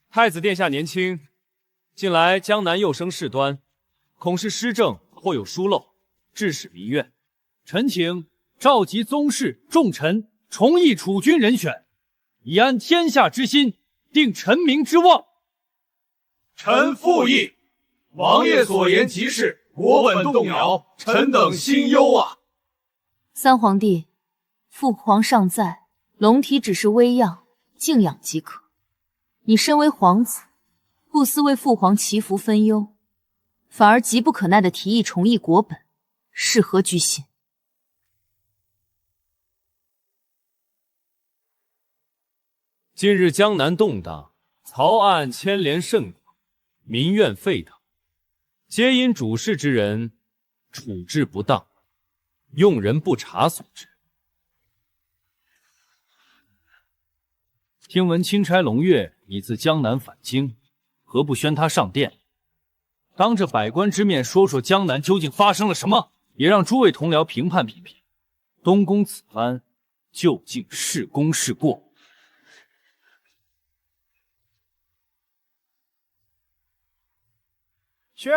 太子殿下年轻，近来江南又生事端，恐是施政或有疏漏，致使民怨。臣请召集宗室众臣，重议储君人选，以安天下之心，定臣民之望。臣附议。王爷所言极是，国本动摇，臣等心忧啊。三皇帝，父皇尚在，龙体只是微恙，静养即可。你身为皇子，不思为父皇祈福分忧，反而急不可耐地提议重议国本，是何居心？近日江南动荡，曹案牵连甚广，民怨沸腾，皆因主事之人处置不当，用人不察所致。听闻钦差龙月已自江南返京，何不宣他上殿，当着百官之面说说江南究竟发生了什么，也让诸位同僚评判评评，东宫此番究竟是功是过。宣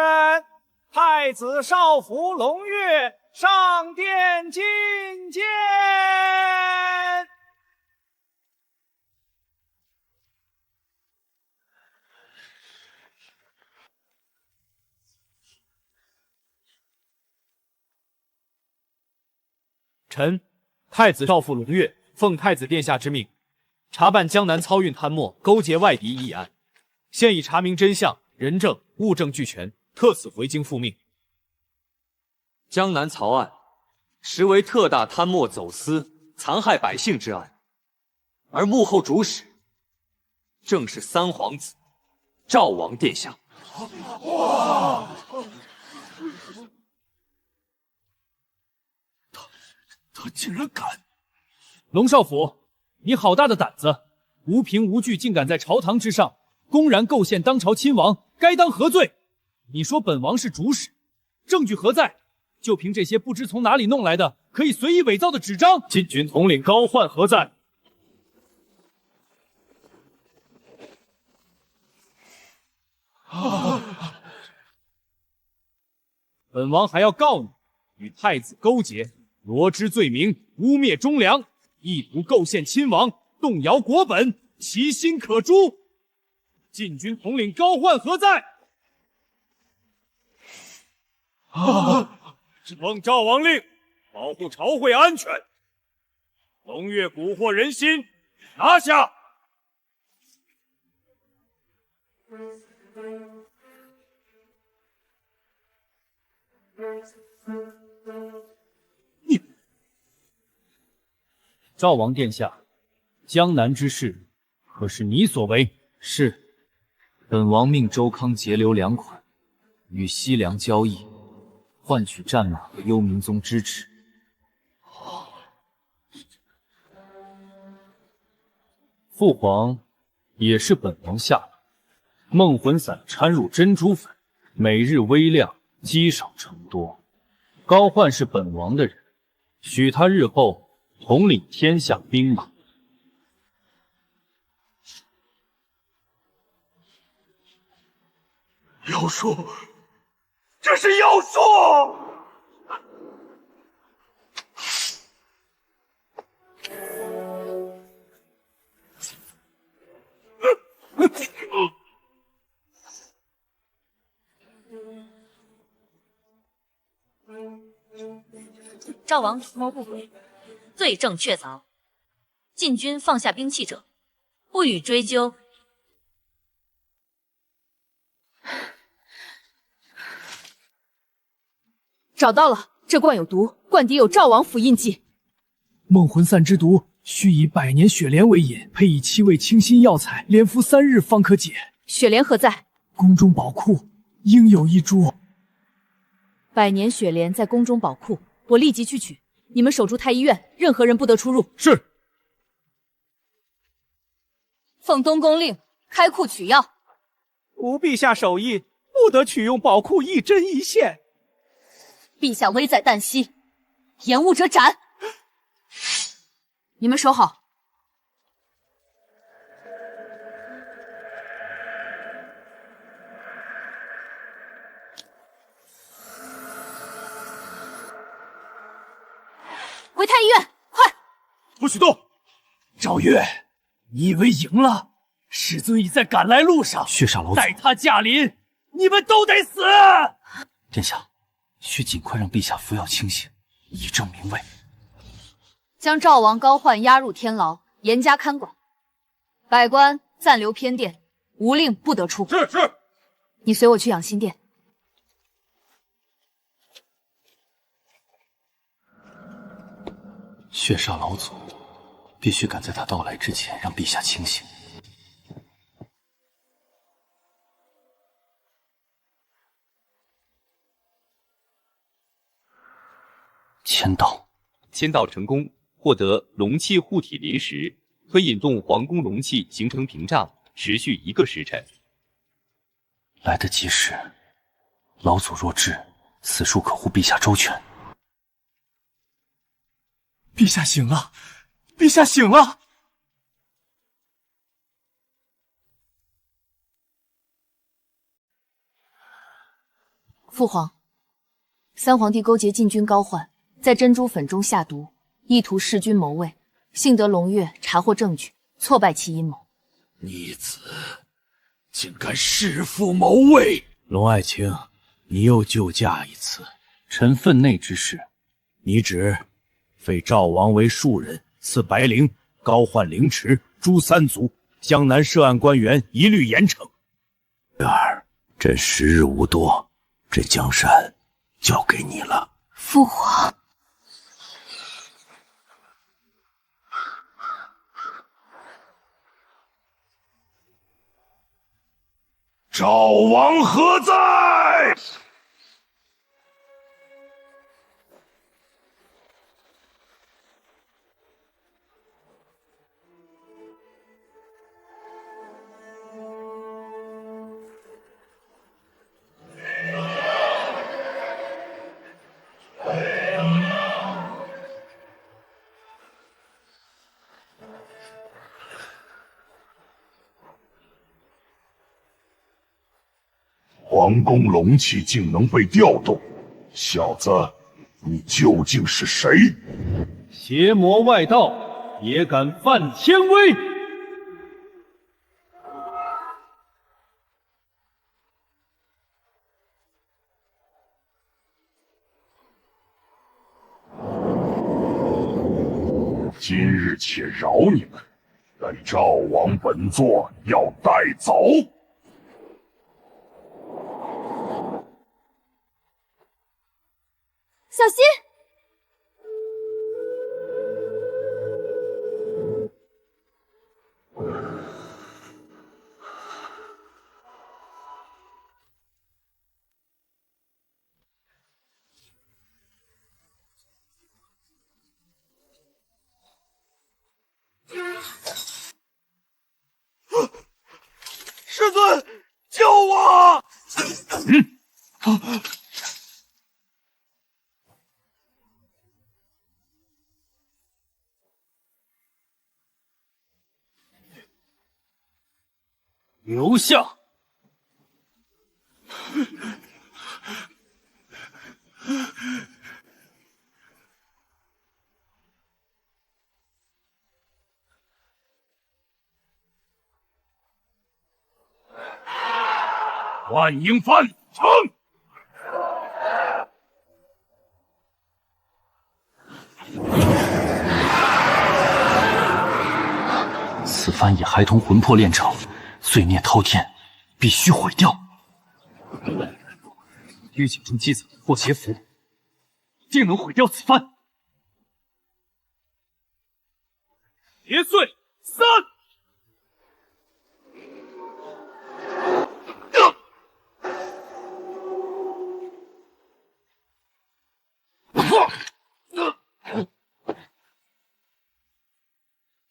太子少府龙月上殿觐见。臣太子少府龙月奉太子殿下之命，查办江南漕运贪墨、勾结外敌一案，现已查明真相，人证物证俱全，特此回京复命。江南漕案实为特大贪墨走私、残害百姓之案，而幕后主使正是三皇子赵王殿下。哇！他竟然敢！龙少府，你好大的胆子，无凭无据，竟敢在朝堂之上公然构陷当朝亲王，该当何罪？你说本王是主使，证据何在？就凭这些不知从哪里弄来的可以随意伪造的纸张，禁军统领高焕何在？本王还要告你与太子勾结，罗织罪名，污蔑忠良，意图构陷亲王，动摇国本，其心可诛。禁军统领高焕何在？奉赵王令，保护朝会安全。龙月蛊惑人心，拿下！赵王殿下，江南之事可是你所为？是，本王命周康截留粮款，与西凉交易，换取战马和幽冥宗支持。父皇也是本王下的，梦魂散掺入珍珠粉，每日微量，积少成多。高焕是本王的人，许他日后统领天下兵马。妖术，这是妖术！赵王图谋不轨，罪证确凿，禁军放下兵器者，不予追究。找到了，这罐有毒，罐底有赵王府印记。梦魂散之毒，需以百年雪莲为引，配以7味清心药材，连服3日方可解。雪莲何在？宫中宝库应有一株。百年雪莲在宫中宝库，我立即去取。你们守住太医院，任何人不得出入。是。奉东宫令，开库取药。吾陛下手艺，不得取用宝库一针一线。陛下危在旦夕，延误者斩。你们守好。回太医院，快！不许动！赵月，你以为赢了？师尊已在赶来路上。血煞老祖，待他驾临，你们都得死！殿下，需尽快让陛下服药清醒，以正名位。将赵王高焕押入天牢，严加看管。百官暂留偏殿，无令不得出。是是。你随我去养心殿。血煞老祖，必须赶在他到来之前让陛下清醒。签到，签到成功，获得龙气护体灵石，可引动皇宫龙气形成屏障，持续1个时辰。来得及时，老祖若至，此术可护陛下周全。陛下醒了，陛下醒了！父皇，三皇帝勾结禁军高焕，在珍珠粉中下毒，意图弑君谋位。幸得龙月查获证据，挫败其阴谋。逆子，竟敢弑父谋位！龙爱卿，你又救驾一次。臣分内之事，你指废赵王为庶人，赐白绫、高焕凌迟、诛3族，江南涉案官员一律严惩。月儿，朕时日无多，这江山交给你了。父皇。赵王何在？皇宫龙气竟能被调动，小子，你究竟是谁？邪魔外道，也敢犯天威！今日且饶你们，但赵王本座要带走。小心！师尊，救我！留下！万应幡，成！此番以孩童魂魄炼成，罪孽滔天，必须毁掉。玉井中积攒破邪符，定能毁掉此番。叠碎3。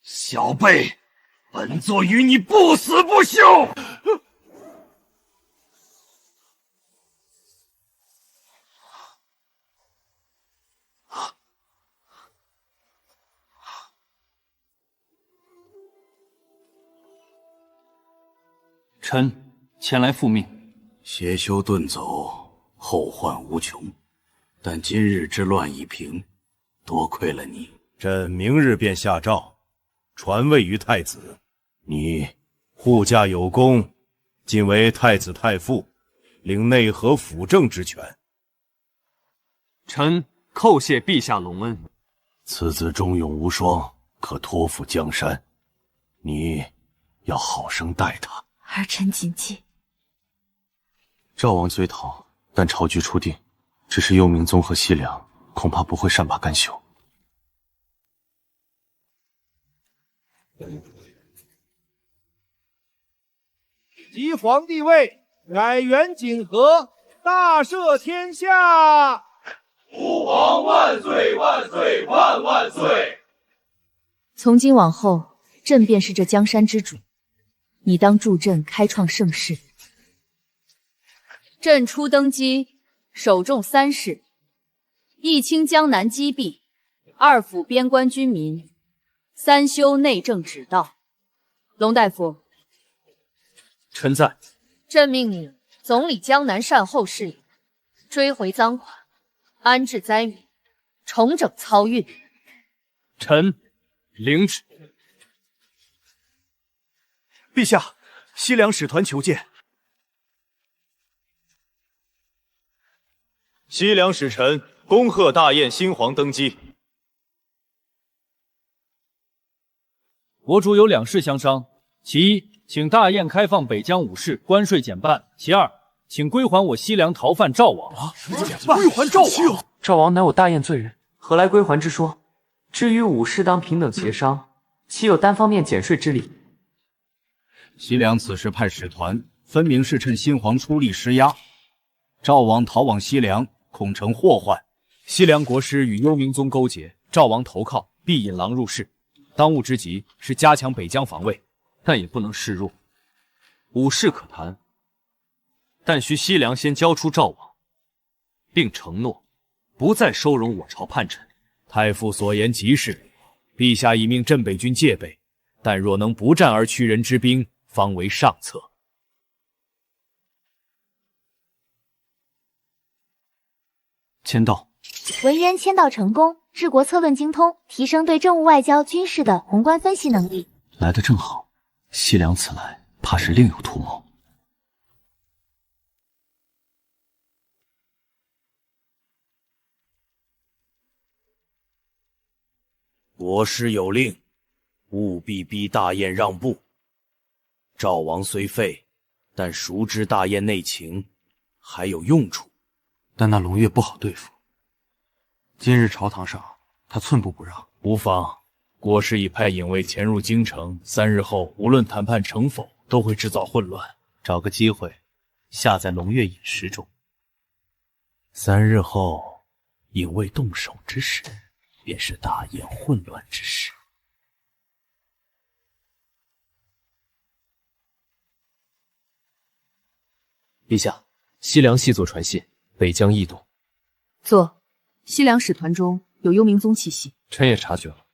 小辈，本座与你不死不休！臣前来复命。邪修遁走，后患无穷。但今日之乱已平，多亏了你。朕明日便下诏，传位于太子。你护驾有功，今为太子太傅，领内河辅政之权。臣叩谢陛下隆恩。此子忠勇无双，可托付江山，你要好生待他。儿臣谨记。赵王追讨，但朝局初定，只是幽冥宗和西凉恐怕不会善罢甘休。即皇帝位，改元景和，大赦天下。吾皇万岁万岁万万岁！从今往后，朕便是这江山之主，你当助朕开创盛世。朕初登基，首重3事：一清江南积弊，2抚边关军民，3修内政指道。龙大夫，臣在。朕命你总理江南善后事宜，追回赃款，安置灾民，重整漕运。臣领旨。陛下，西凉使团求见。西凉使臣恭贺大燕新皇登基。国主有2事相商，其一，请大燕开放北疆武士关税减半；其二，请归还我西凉逃犯赵王。归还赵王？赵王乃我大燕罪人，何来归还之说？至于武士，当平等协商，岂有单方面减税之理？西凉此时派使团，分明是趁新皇出力施压，赵王逃往西凉，恐成祸患。西凉国师与幽冥宗勾结，赵王投靠，必引狼入室。当务之急是加强北疆防卫，但也不能示弱。武士可谈，但需西凉先交出赵王，并承诺不再收容我朝叛臣。太傅所言极是，陛下已命镇北军戒备，但若能不战而屈人之兵，方为上策。签到。文渊签到成功，治国策论精通，提升对政务外交军事的宏观分析能力。来得正好，西凉此来怕是另有图谋。国师有令，务必逼大燕让步。赵王虽废，但熟知大燕内情，还有用处。但那龙月不好对付，今日朝堂上他寸步不让。无妨，国师已派隐卫潜入京城，3日后无论谈判成否，都会制造混乱。找个机会下在龙月饮食中。 3日后，隐卫动手之时，便是大燕混乱之时。陛下，西凉细作传信，北疆异动。坐，西凉使团中有幽冥宗气息。臣也察觉了，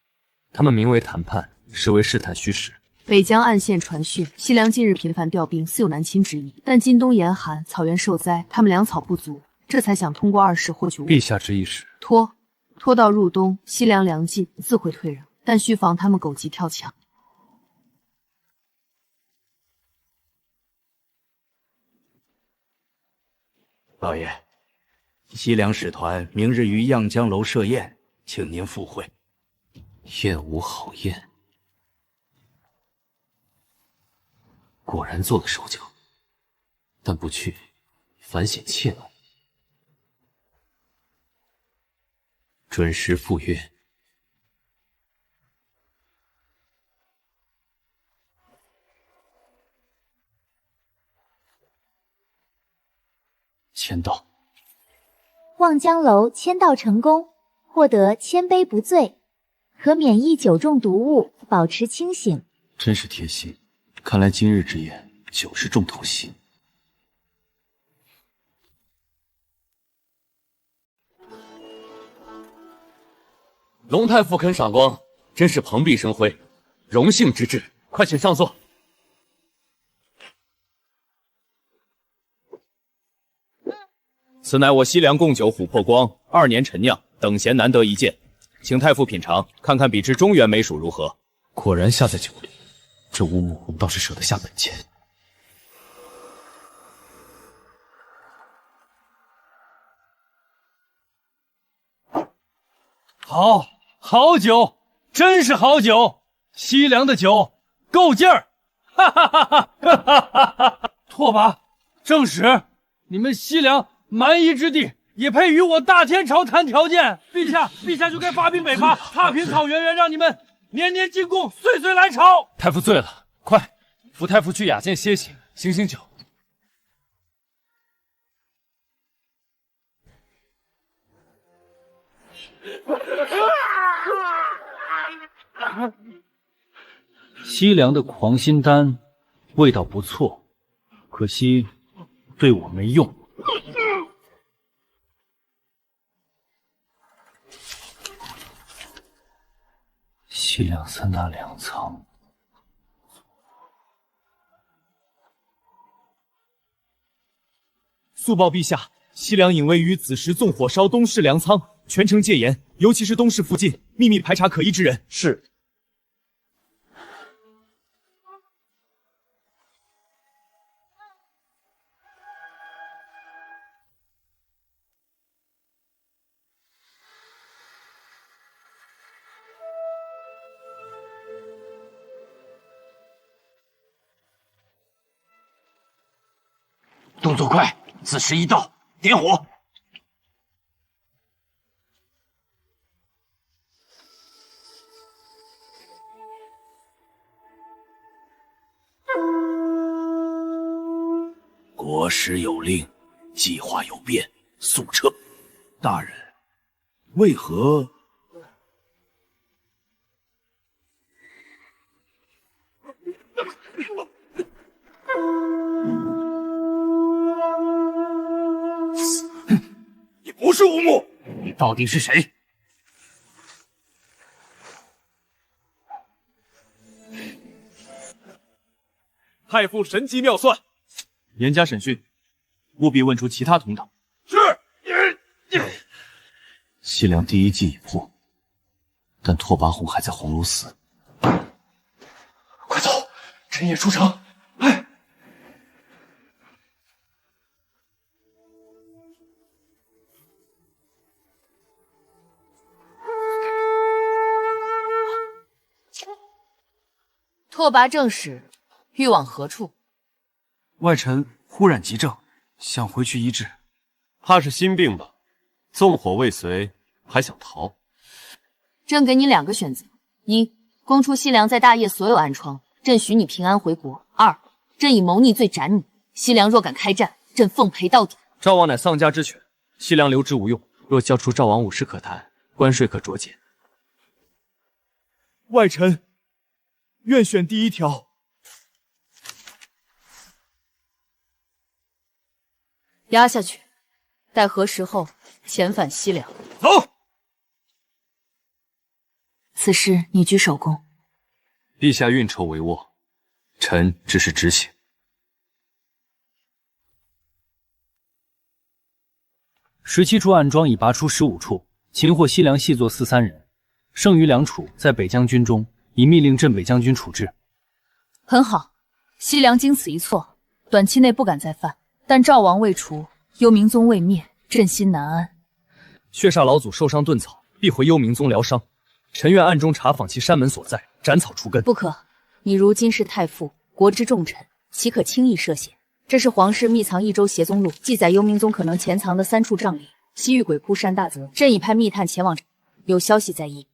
他们名为谈判，实为试探虚实。北疆暗线传讯，西凉近日频繁调兵，似有南侵之意。但今冬严寒，草原受灾，他们粮草不足，这才想通过2事获取物。陛下之意是拖到入冬，西凉粮尽，自会退让，但需防他们狗急跳墙。老爷，西凉使团明日于漾江楼设宴，请您赴会。宴无好宴，果然做了手脚，但不去，反显怯懦。准时赴约。签到。望江楼签到成功，获得千杯不醉，可免疫酒中毒物，保持清醒，真是贴心。看来今日之宴酒是重头戏。龙太傅肯赏光，真是蓬荜生辉，荣幸之至。快请上座。此乃我西凉贡酒琥珀光2年陈酿，等闲难得一见，请太傅品尝，看看比之中原美属如何。果然下在酒里，这乌木倒是舍得下本钱。好酒，真是好酒，西凉的酒够劲儿，哈哈哈哈哈哈！拓跋、正史，你们西凉蛮夷之地，也配与我大天朝谈条件？陛下就该发兵北伐，踏平草原，让你们年年进贡，岁岁来朝。太傅醉了，快扶太傅去雅间歇息，醒酒。西凉的狂心丹味道不错，可惜对我没用。西凉3大粮仓，速报陛下，西凉引卫于子时纵火烧东市粮仓，全城戒严，尤其是东市附近，秘密排查可疑之人。是。动作快，子时一到，点火。国师有令，计划有变，速撤。大人，为何？你不是乌木，你到底是谁？太傅神机妙算，严加审讯，务必问出其他同党。是。西凉第一计已破，但拓跋宏还在鸿胪寺。快走，趁夜出城！哎，拓跋正使欲往何处？外臣忽然急症，想回去医治。怕是心病吧？纵火未遂，还想逃？朕给你2个选择：一，供出西凉在大业所有暗疮，朕许你平安回国；二，朕以谋逆罪斩你。西凉若敢开战，朕奉陪到底。赵王乃丧家之犬，西凉留之无用。若交出赵王武士可谈，关税可酌减。外臣愿选第一条。压下去，待何时后遣返西凉。走。此事你居首功。陛下运筹帷幄，臣只是执行。17处暗桩已拔出15处，擒获西凉细作4、3人，剩余2处在北将军中，已密令镇北将军处置。很好，西凉经此一错，短期内不敢再犯。但赵王未除，幽冥宗未灭，朕心难安。血煞老祖受伤遁草，必回幽冥宗疗伤。臣愿暗中查访其山门所在，斩草除根。不可，你如今是太傅，国之重臣，岂可轻易涉险？这是皇室密藏益州协宗录，记载幽冥宗可能潜藏的3处帐里，西域鬼窟山大泽。朕已派密探前往，有消息在议。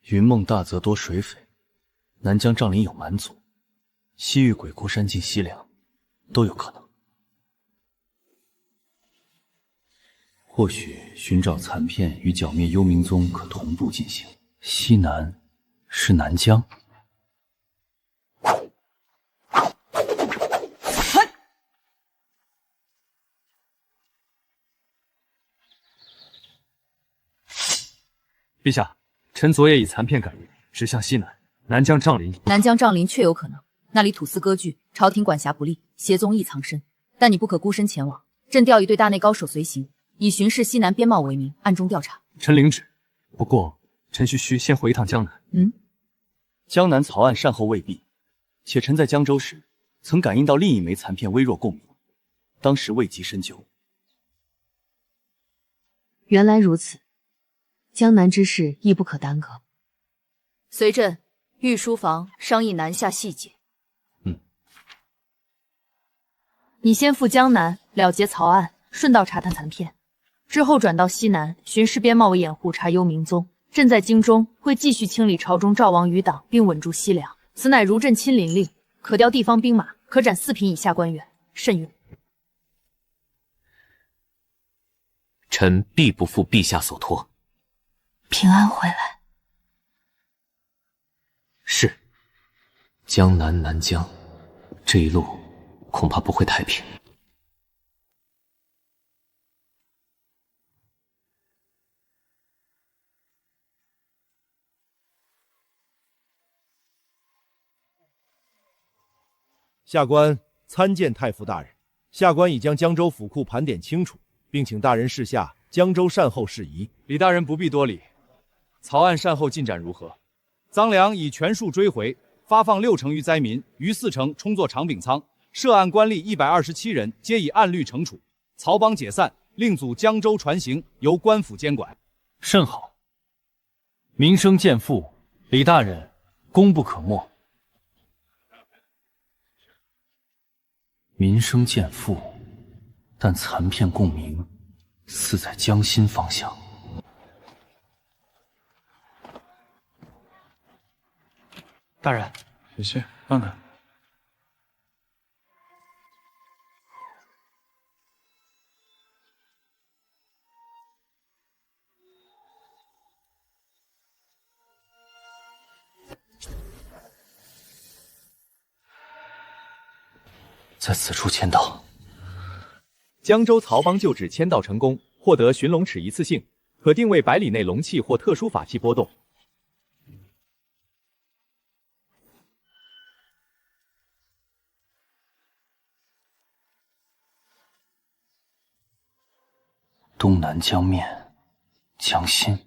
云梦大泽多水匪，南疆瘴鳞有蛮族，西域鬼窟山进西凉，都有可能。或许寻找残片与剿灭幽冥宗可同步进行。西南是南疆。陛下，臣昨夜以残片感应，指向西南，南疆瘴林。南疆瘴林确有可能，那里土司割据，朝廷管辖不力，邪宗亦藏身。但你不可孤身前往，朕调一队大内高手随行，以巡视西南边贸为名，暗中调查。臣领旨。不过，臣需先回一趟江南。江南草案善后未毕，且臣在江州时曾感应到另一枚残片微弱共鸣，当时未及深究。原来如此，江南之事亦不可耽搁。随朕御书房商议南下细节。你先赴江南了结草案，顺道查探残片，之后转到西南巡视边贸为掩护查幽冥宗。朕在京中会继续清理朝中赵王余党，并稳住西凉。此乃如朕亲临令，可调地方兵马，可斩4品以下官员，慎用。臣必不负陛下所托。平安回来。是。江南南疆这一路恐怕不会太平。下官参见太傅大人。下官已将江州府库盘点清楚，并请大人示下江州善后事宜。李大人不必多礼。草案善后进展如何？赃粮已全数追回，发放6成于灾民，余4成充作长柄仓。涉案官吏127人，皆以按律惩处。曹帮解散，另组江州传行，由官府监管。甚好。民生见富，李大人功不可没。民生见富，但残片共鸣，似在江心方向。大人，谢谢，慢点。在此处签到。江州曹帮旧址签到成功，获得寻龙尺一次性，可定位100里内龙气或特殊法器波动。东南江面，江心。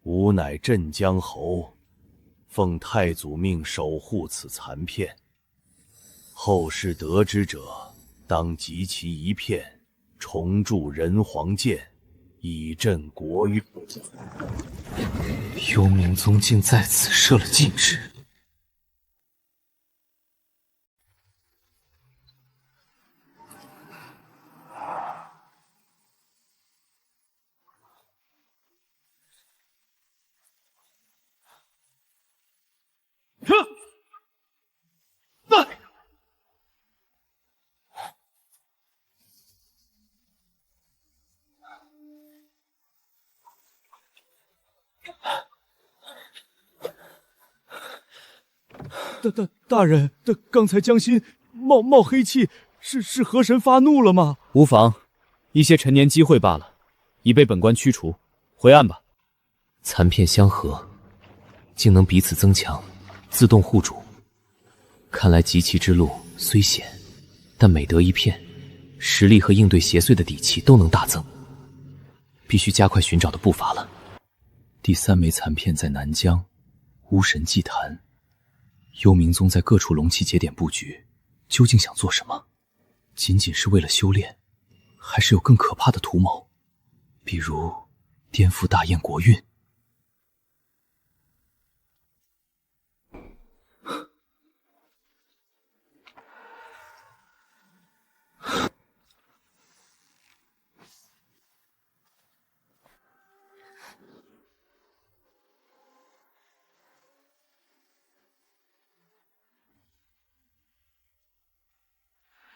吾乃镇江侯，奉太祖命守护此残片。后世得之者，当集其一片，重铸人皇剑，以振国运。幽冥宗竟在此设了禁制。大人，刚才江心冒黑气，是河神发怒了吗？无妨，一些陈年积秽罢了，已被本官驱除。回案吧。残片相合，竟能彼此增强，自动互助。看来集齐之路虽险，但每得一片，实力和应对邪祟的底气都能大增。必须加快寻找的步伐了。第3枚残片在南疆巫神祭坛，幽冥宗在各处龙气节点布局，究竟想做什么？仅仅是为了修炼，还是有更可怕的图谋？比如颠覆大燕国运？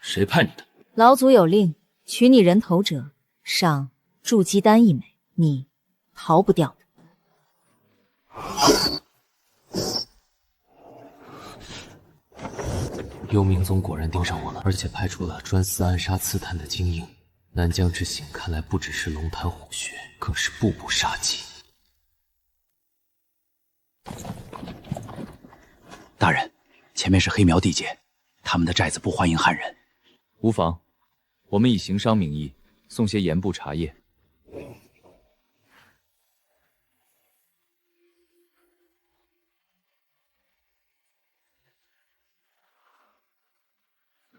谁派你的？老祖有令，取你人头者，赏筑基丹1枚，你逃不掉的。幽冥宗果然盯上我了，而且派出了专司暗杀刺探的精英。南疆之行看来不只是龙潭虎穴，更是步步杀机。大人，前面是黑苗地界，他们的寨子不欢迎汉人。无妨，我们以行商名义送些盐布茶叶。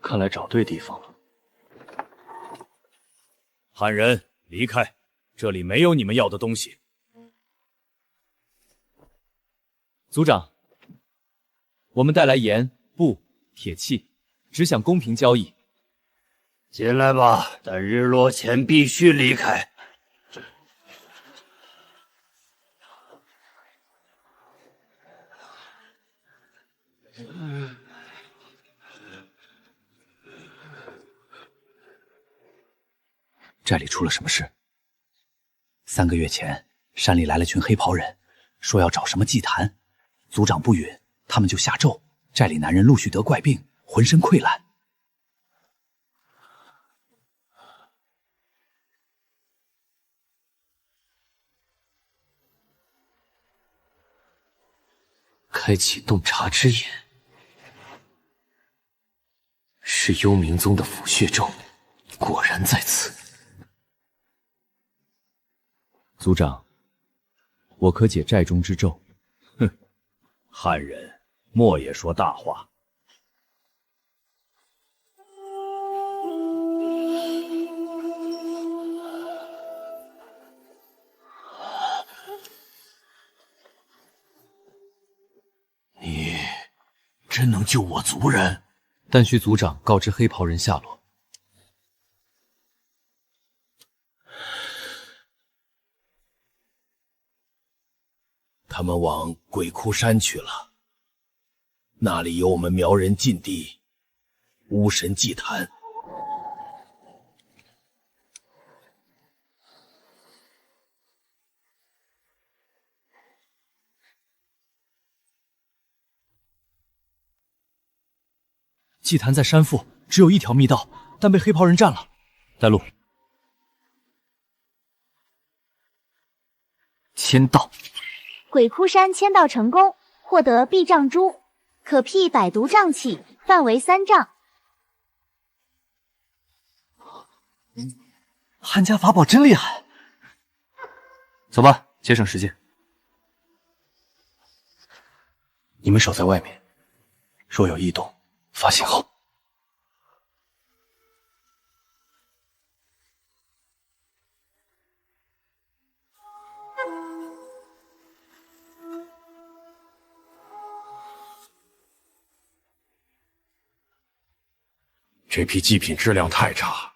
看来找对地方了。汉人，离开，这里没有你们要的东西。族长，我们带来盐、布、铁器，只想公平交易。进来吧，但日落前必须离开。寨里出了什么事？3个月前，山里来了群黑袍人，说要找什么祭坛，族长不允，他们就下咒，寨里男人陆续得怪病，浑身溃烂。开启洞察之眼，是幽冥宗的腐血咒，果然在此。族长，我可解寨中之咒。哼，汉人莫也说大话。你真能救我族人？但需族长告知黑袍人下落。他们往鬼窟山去了，那里有我们苗人禁地巫神祭坛。祭坛在山腹，只有一条密道，但被黑袍人占了。带路。签到。鬼窟山签到成功，获得避障珠，可辟百毒瘴气，范围3丈。汉家法宝真厉害。走吧，节省时间。你们守在外面，若有异动，发信号。这批祭品质量太差，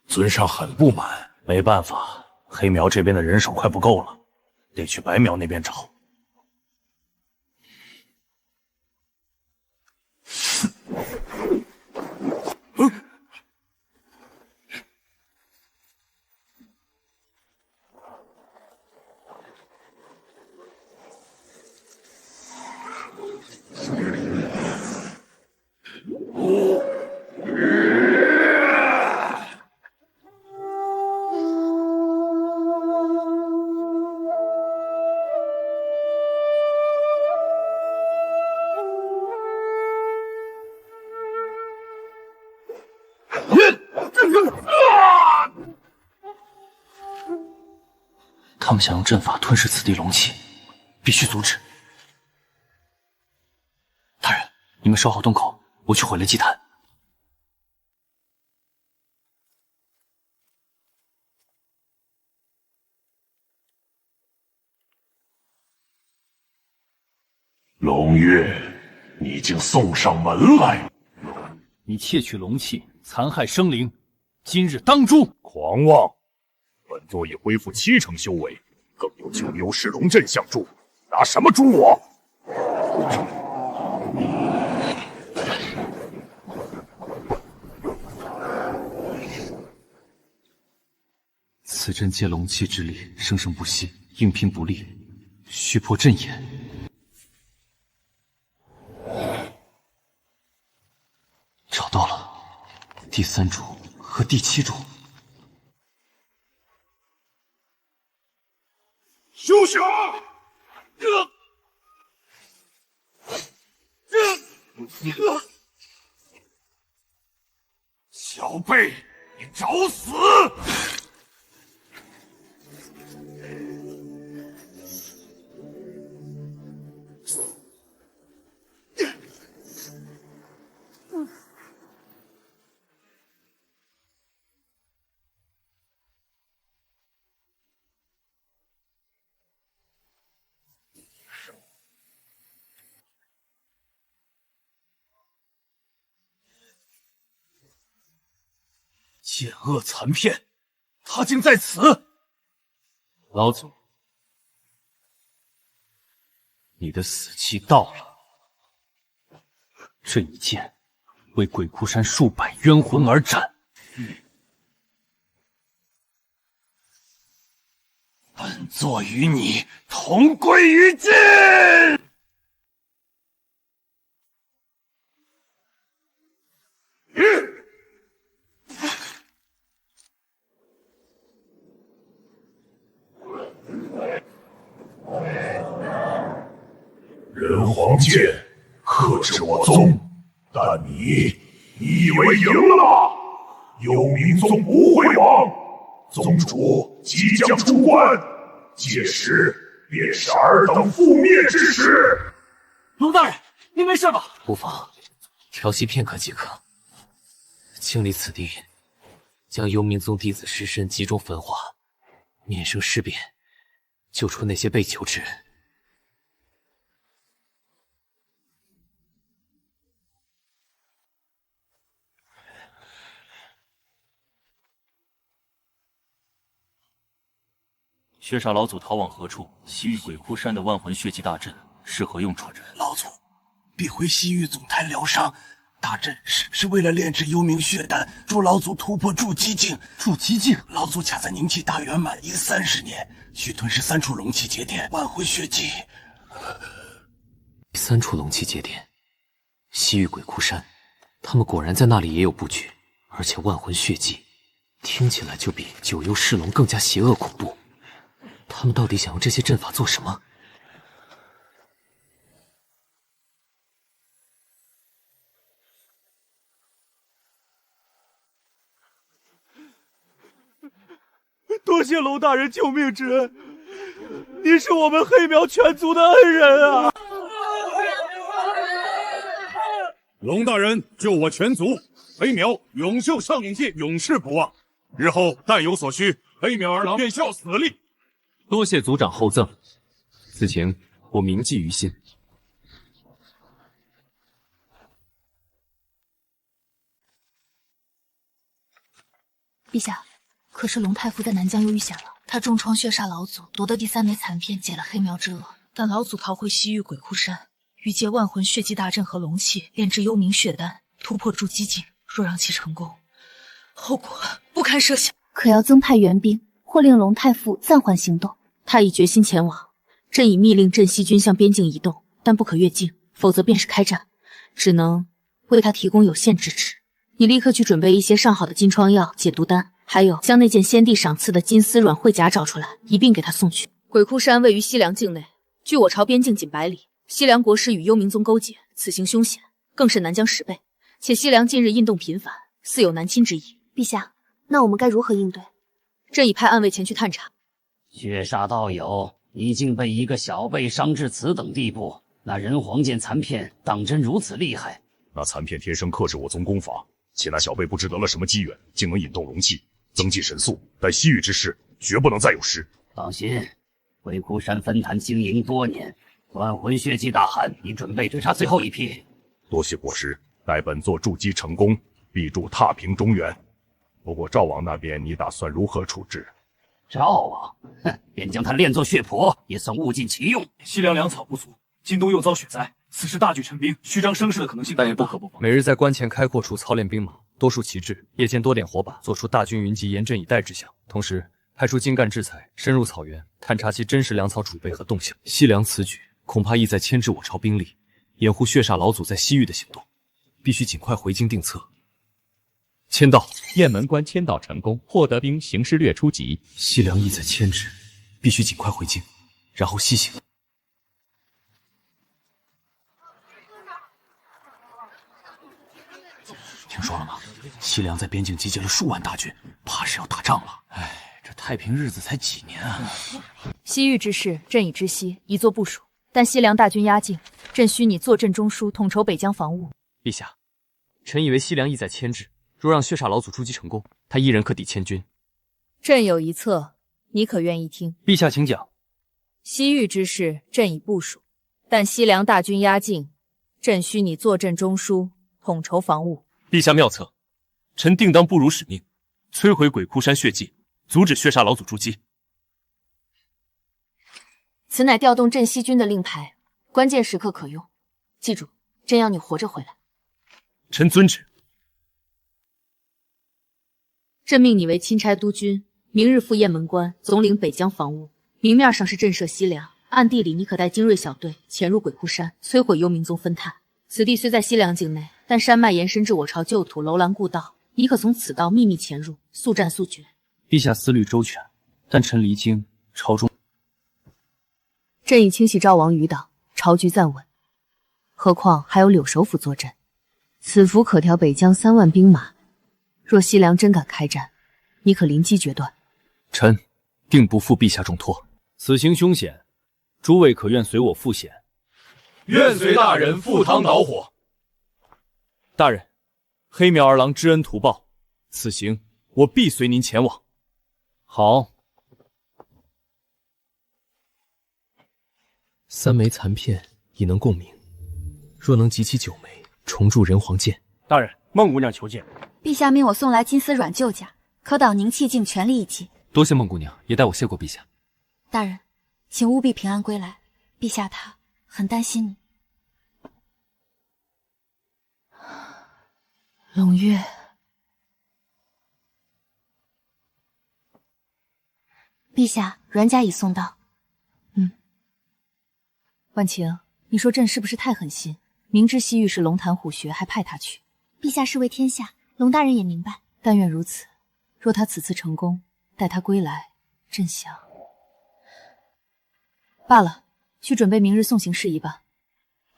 尊上很不满。没办法，黑苗这边的人手快不够了，得去白苗那边找。他们想用阵法吞噬此地龙气，必须阻止。大人，你们守好洞口，我去毁了祭坛。龙月，你已经送上门来。你窃取龙器，残害生灵，今日当诛！狂妄！本座已恢复70%修为，更有9幽噬龙阵相助，拿什么诛我？此阵借龙气之力，生生不息，应聘不利，须破阵眼。找到了，第3主和第7主。休想！小辈，你找死！险恶残片，他竟在此！老祖，你的死期到了。这一剑为鬼窟山数百冤魂而战。本座与你同归于尽！人皇剑克制我宗，但你以为赢了吗？幽冥宗不会亡，宗主即将出关，届时便是尔等覆灭之时。龙大人，您没事吧？无妨，调息片刻即可。清理此地，将幽冥宗弟子尸身集中焚化，免生尸变，救出那些被囚之人。薛煞老祖逃往何处？西域鬼窟山的万魂血祭大阵是何用处？老祖必回西域总坛疗伤，大阵是为了炼制幽冥血丹，助老祖突破筑基境。筑基境，老祖卡在凝气大圆满已30年，需吞噬3处龙气节点，万魂血祭。3处龙气节点，西域鬼窟山，他们果然在那里也有布局，而且万魂血祭，听起来就比9幽噬龙更加邪恶恐怖。他们到底想用这些阵法做什么？多谢龙大人救命之恩，您是我们黑苗全族的恩人啊！龙大人救我全族，黑苗永袖上影界永世不忘。日后但有所需，黑苗儿郎愿效死力。多谢族长厚赠，此情我铭记于心。陛下，可是龙太傅在南疆又遇险了，他重创血煞老祖，夺得第3枚残片，解了黑苗之厄。但老祖逃回西域鬼窟山，欲借万魂血祭大阵和龙气炼制幽冥血丹，突破筑基境。若让其成功，后果不堪设想。可要增派援兵，或令龙太傅暂缓行动。他已决心前往，朕已密令镇西军向边境移动，但不可越境，否则便是开战，只能为他提供有限支持。你立刻去准备一些上好的金疮药、解毒丹，还有将那件先帝赏赐的金丝软喙甲找出来，一并给他送去。鬼窟山位于西凉境内，距我朝边境仅100里。西凉国师与幽冥宗勾结，此行凶险，更是南疆10倍。且西凉近日运动频繁，似有南侵之意。陛下，那我们该如何应对？朕已派暗卫前去探查。血煞道友已经被一个小辈伤至此等地步，那人皇剑残片当真如此厉害？那残片天生克制我宗功法，且那小辈不知得了什么机缘，竟能引动龙气，增进神速。待西域之事，绝不能再有失。放心，鬼窟山分坛经营多年，万魂血祭大汗已准备追杀最后一批。多谢国师，待本座筑基成功，必助踏平中原。不过赵王那边，你打算如何处置？赵王，哼，便将他练作血婆，也算物尽其用。西凉粮草不足，京东又遭雪灾，此时大举陈兵，虚张声势的可能性大，但也不可不防。每日在关前开阔处操练兵马，多树旗帜，夜间多点火把，做出大军云集、严阵以待之象。同时，派出精干制裁，深入草原，探查其真实粮草储备和动向。西凉此举恐怕意在牵制我朝兵力，掩护血煞老祖在西域的行动，必须尽快回京定策。签到，雁门关签到成功，获得兵行师略初级。西凉意在牵制，必须尽快回京，然后西行。听说了吗？西凉在边境集结了数万大军，怕是要打仗了。哎，这太平日子才几年啊！西域之事，朕已知悉，已作部署。但西凉大军压境，朕需你坐镇中枢，统筹北疆防务。陛下，臣以为西凉意在牵制，若让血煞老祖出击成功，他一人可抵千军。朕有一策，你可愿意听？陛下请讲。西域之事，朕已部署，但西凉大军压境，朕需你坐镇中枢，统筹防务。陛下妙策，臣定当不辱使命，摧毁鬼窟山血迹，阻止血煞老祖出击。此乃调动镇西军的令牌，关键时刻可用。记住，朕要你活着回来。臣遵旨。朕命你为钦差督军，明日赴雁门关，总领北疆防务。明面上是震慑西凉，暗地里你可带精锐小队潜入鬼窟山，摧毁幽冥宗分探。此地虽在西凉境内，但山脉延伸至我朝旧土楼兰故道，你可从此道秘密潜入，速战速决。陛下思虑周全，但臣离京，朝中。朕已清洗赵王余党，朝局暂稳。何况还有柳首府坐镇，此符可调北疆3万兵马。若西凉真敢开战，你可临机决断。臣定不负陛下重托。此行凶险，诸位可愿随我赴险？愿随大人赴汤蹈火。大人，黑苗儿郎知恩图报，此行我必随您前往。好。3枚残片已能共鸣，若能集齐9枚，重铸人皇剑。大人，孟姑娘求见。陛下命我送来金丝软旧甲，可导凝气境全力一击。多谢孟姑娘，也代我谢过陛下。大人，请务必平安归来，陛下他很担心你。龙月，陛下，阮甲已送到。婉晴，你说朕是不是太狠心？明知西域是龙潭虎穴，还派他去。陛下是为天下，龙大人也明白。但愿如此。若他此次成功，待他归来，朕想罢了，去准备明日送行事宜吧。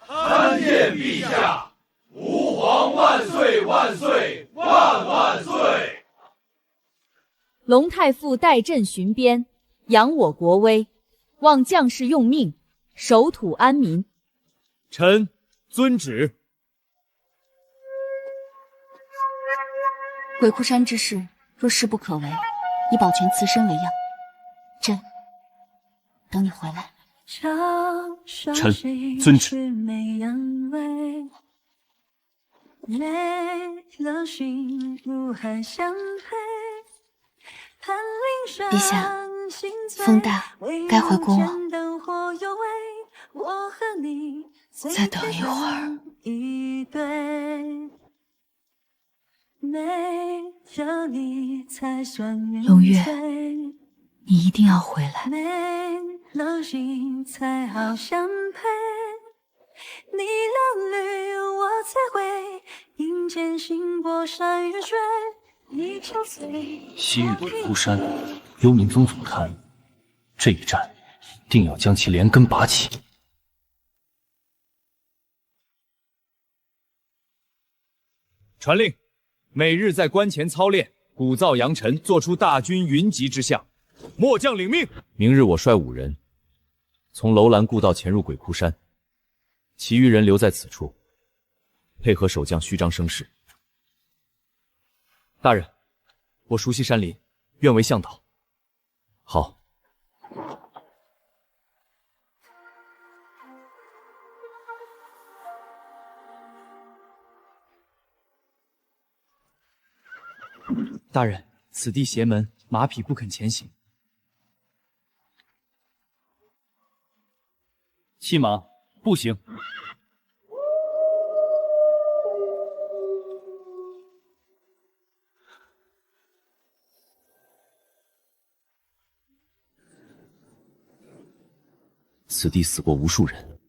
参见陛下，吾皇万岁万岁万万岁！龙太傅带朕巡边，扬我国威，望将士用命，守土安民。臣遵旨。鬼窟山之事，若势不可为，以保全此身为要。朕等你回来。臣遵旨。陛下，风大，该回宫了。再等一会儿。龙月，你一定要回来。西域鬼窟山，幽冥宗总坛，这一战定要将其连根拔起。传令，每日在关前操练，鼓噪扬尘，做出大军云集之象。末将领命。明日我率5人从楼兰故道潜入鬼窟山，其余人留在此处，配合守将虚张声势。大人，我熟悉山林，愿为向导。好。大人，此地邪门，马匹不肯前行。弃马，步行。此地死过无数人。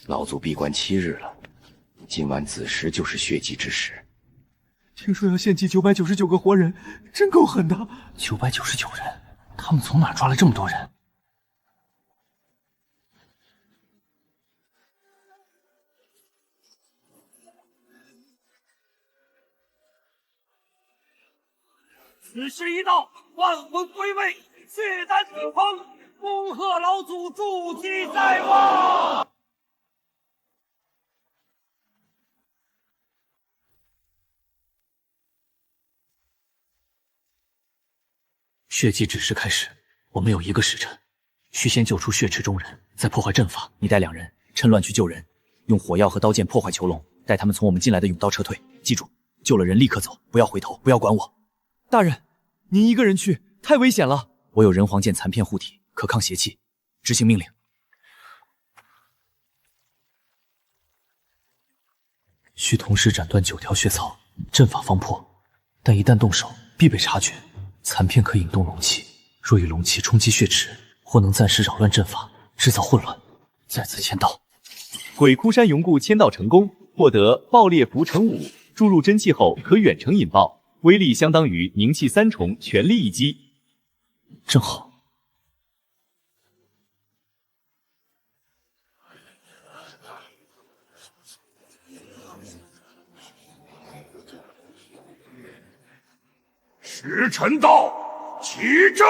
老祖闭关7日了，今晚子时就是血祭之时。听说要献祭999个活人，真够狠的。999人，他们从哪抓了这么多人？此时一到，万魂归位，血丹子烹，恭贺老祖筑基在望。血祭只是开始，我们有1个时辰，需先救出血池中人，再破坏阵法。你带2人趁乱去救人，用火药和刀剑破坏囚笼，待他们从我们进来的甬道撤退。记住，救了人立刻走，不要回头，不要管我。大人，您一个人去太危险了。我有人皇剑残片护体，可抗邪气。执行命令。需同时斩断9条血槽，阵法方破，但一旦动手，必被察觉。残片可引动龙气，若以龙气冲击血池，或能暂时扰乱阵法，制造混乱。再次签到。鬼窟山永固签到成功，获得爆裂符乘5，注入真气后可远程引爆，威力相当于凝气3重，全力一击。正好。时辰到，起阵！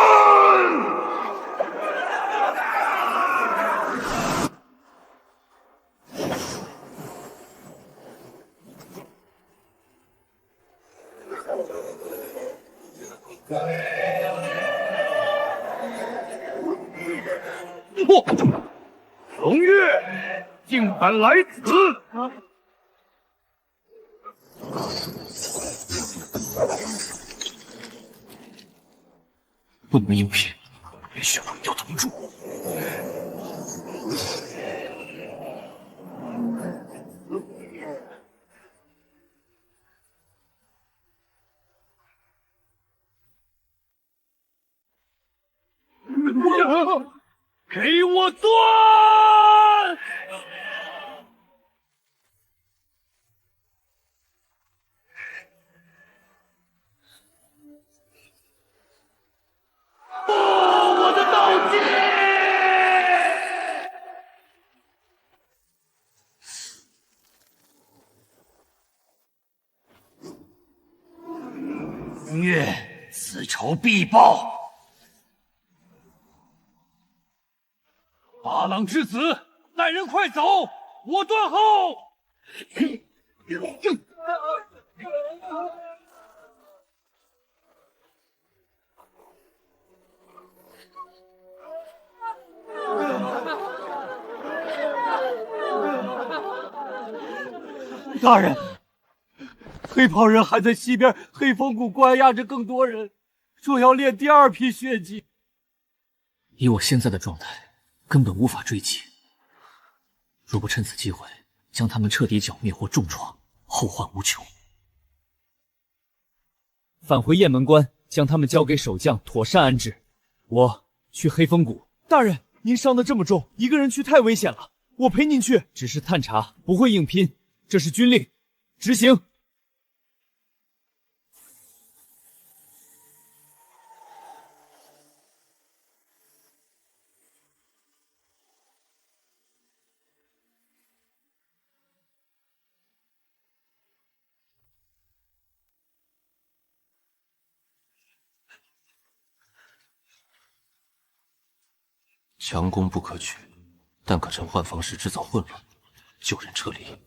不，龙月竟敢来此！不能应聘，连血龙要同住。给我钻！我的道剑！月，此仇必报！八郎之子，带人快走！我断后。大人，黑袍人还在西边黑风谷关押着更多人，说要练第2批血祭。以我现在的状态，根本无法追击。若不趁此机会将他们彻底剿灭或重创，后患无穷。返回雁门关，将他们交给守将妥善安置。我去黑风谷。大人，您伤得这么重，一个人去太危险了，我陪您去。只是探查，不会硬拼，这是军令，执行。强攻不可取，但可趁换防时制造混乱，救人撤离。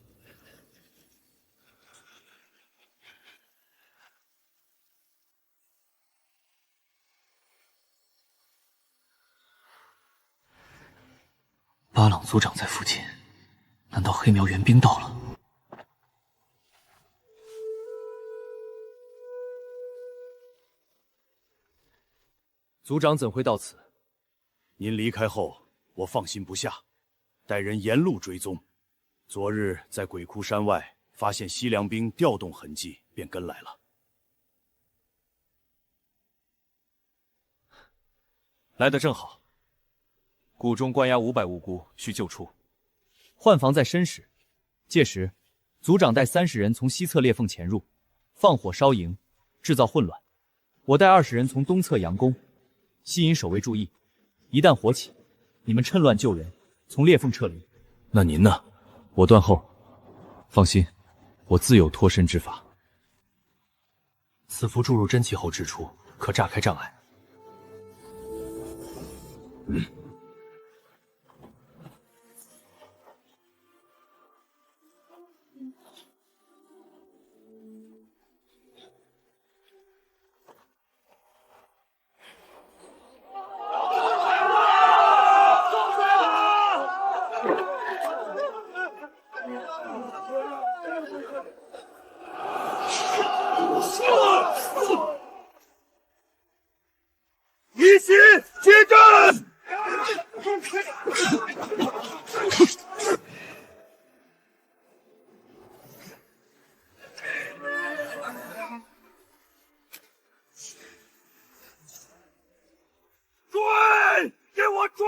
巴朗族长在附近，难道黑苗援兵到了？族长怎会到此？您离开后，我放心不下，带人沿路追踪。昨日在鬼窟山外发现西凉兵调动痕迹，便跟来了。来得正好。谷中关押500无辜，需救出。换防在申时，届时族长带30人从西侧裂缝潜入，放火烧营，制造混乱。我带20人从东侧佯攻，吸引守卫注意。一旦火起，你们趁乱救人，从裂缝撤离。那您呢？我断后。放心，我自有脱身之法。此符注入真气后制出，可炸开障碍。一起接阵！追！给我追！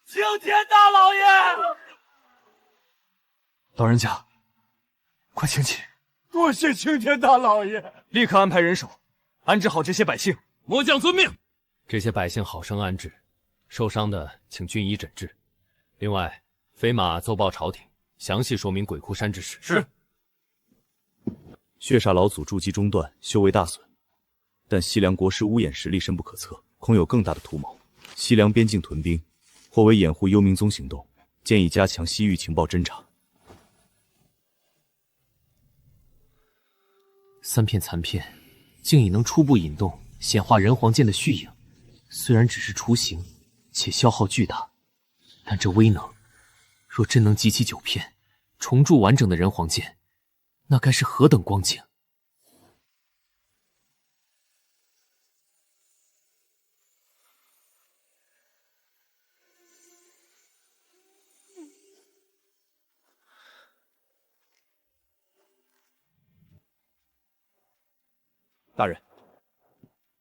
青天大老爷！老人家，快请起！多谢青天大老爷！立刻安排人手，安置好这些百姓。末将遵命。这些百姓好生安置，受伤的请军医诊治。另外，飞马奏报朝廷，详细说明鬼窟山之事。是。血煞老祖筑基中断，修为大损，但西凉国师乌眼实力深不可测，恐有更大的图谋。西凉边境屯兵，或为掩护幽冥宗行动，建议加强西域情报侦查。3片残片，竟已能初步引动显化人皇剑的续影。虽然只是雏形，且消耗巨大，但这威能，若真能集齐9片，重铸完整的人皇剑，那该是何等光景！大人，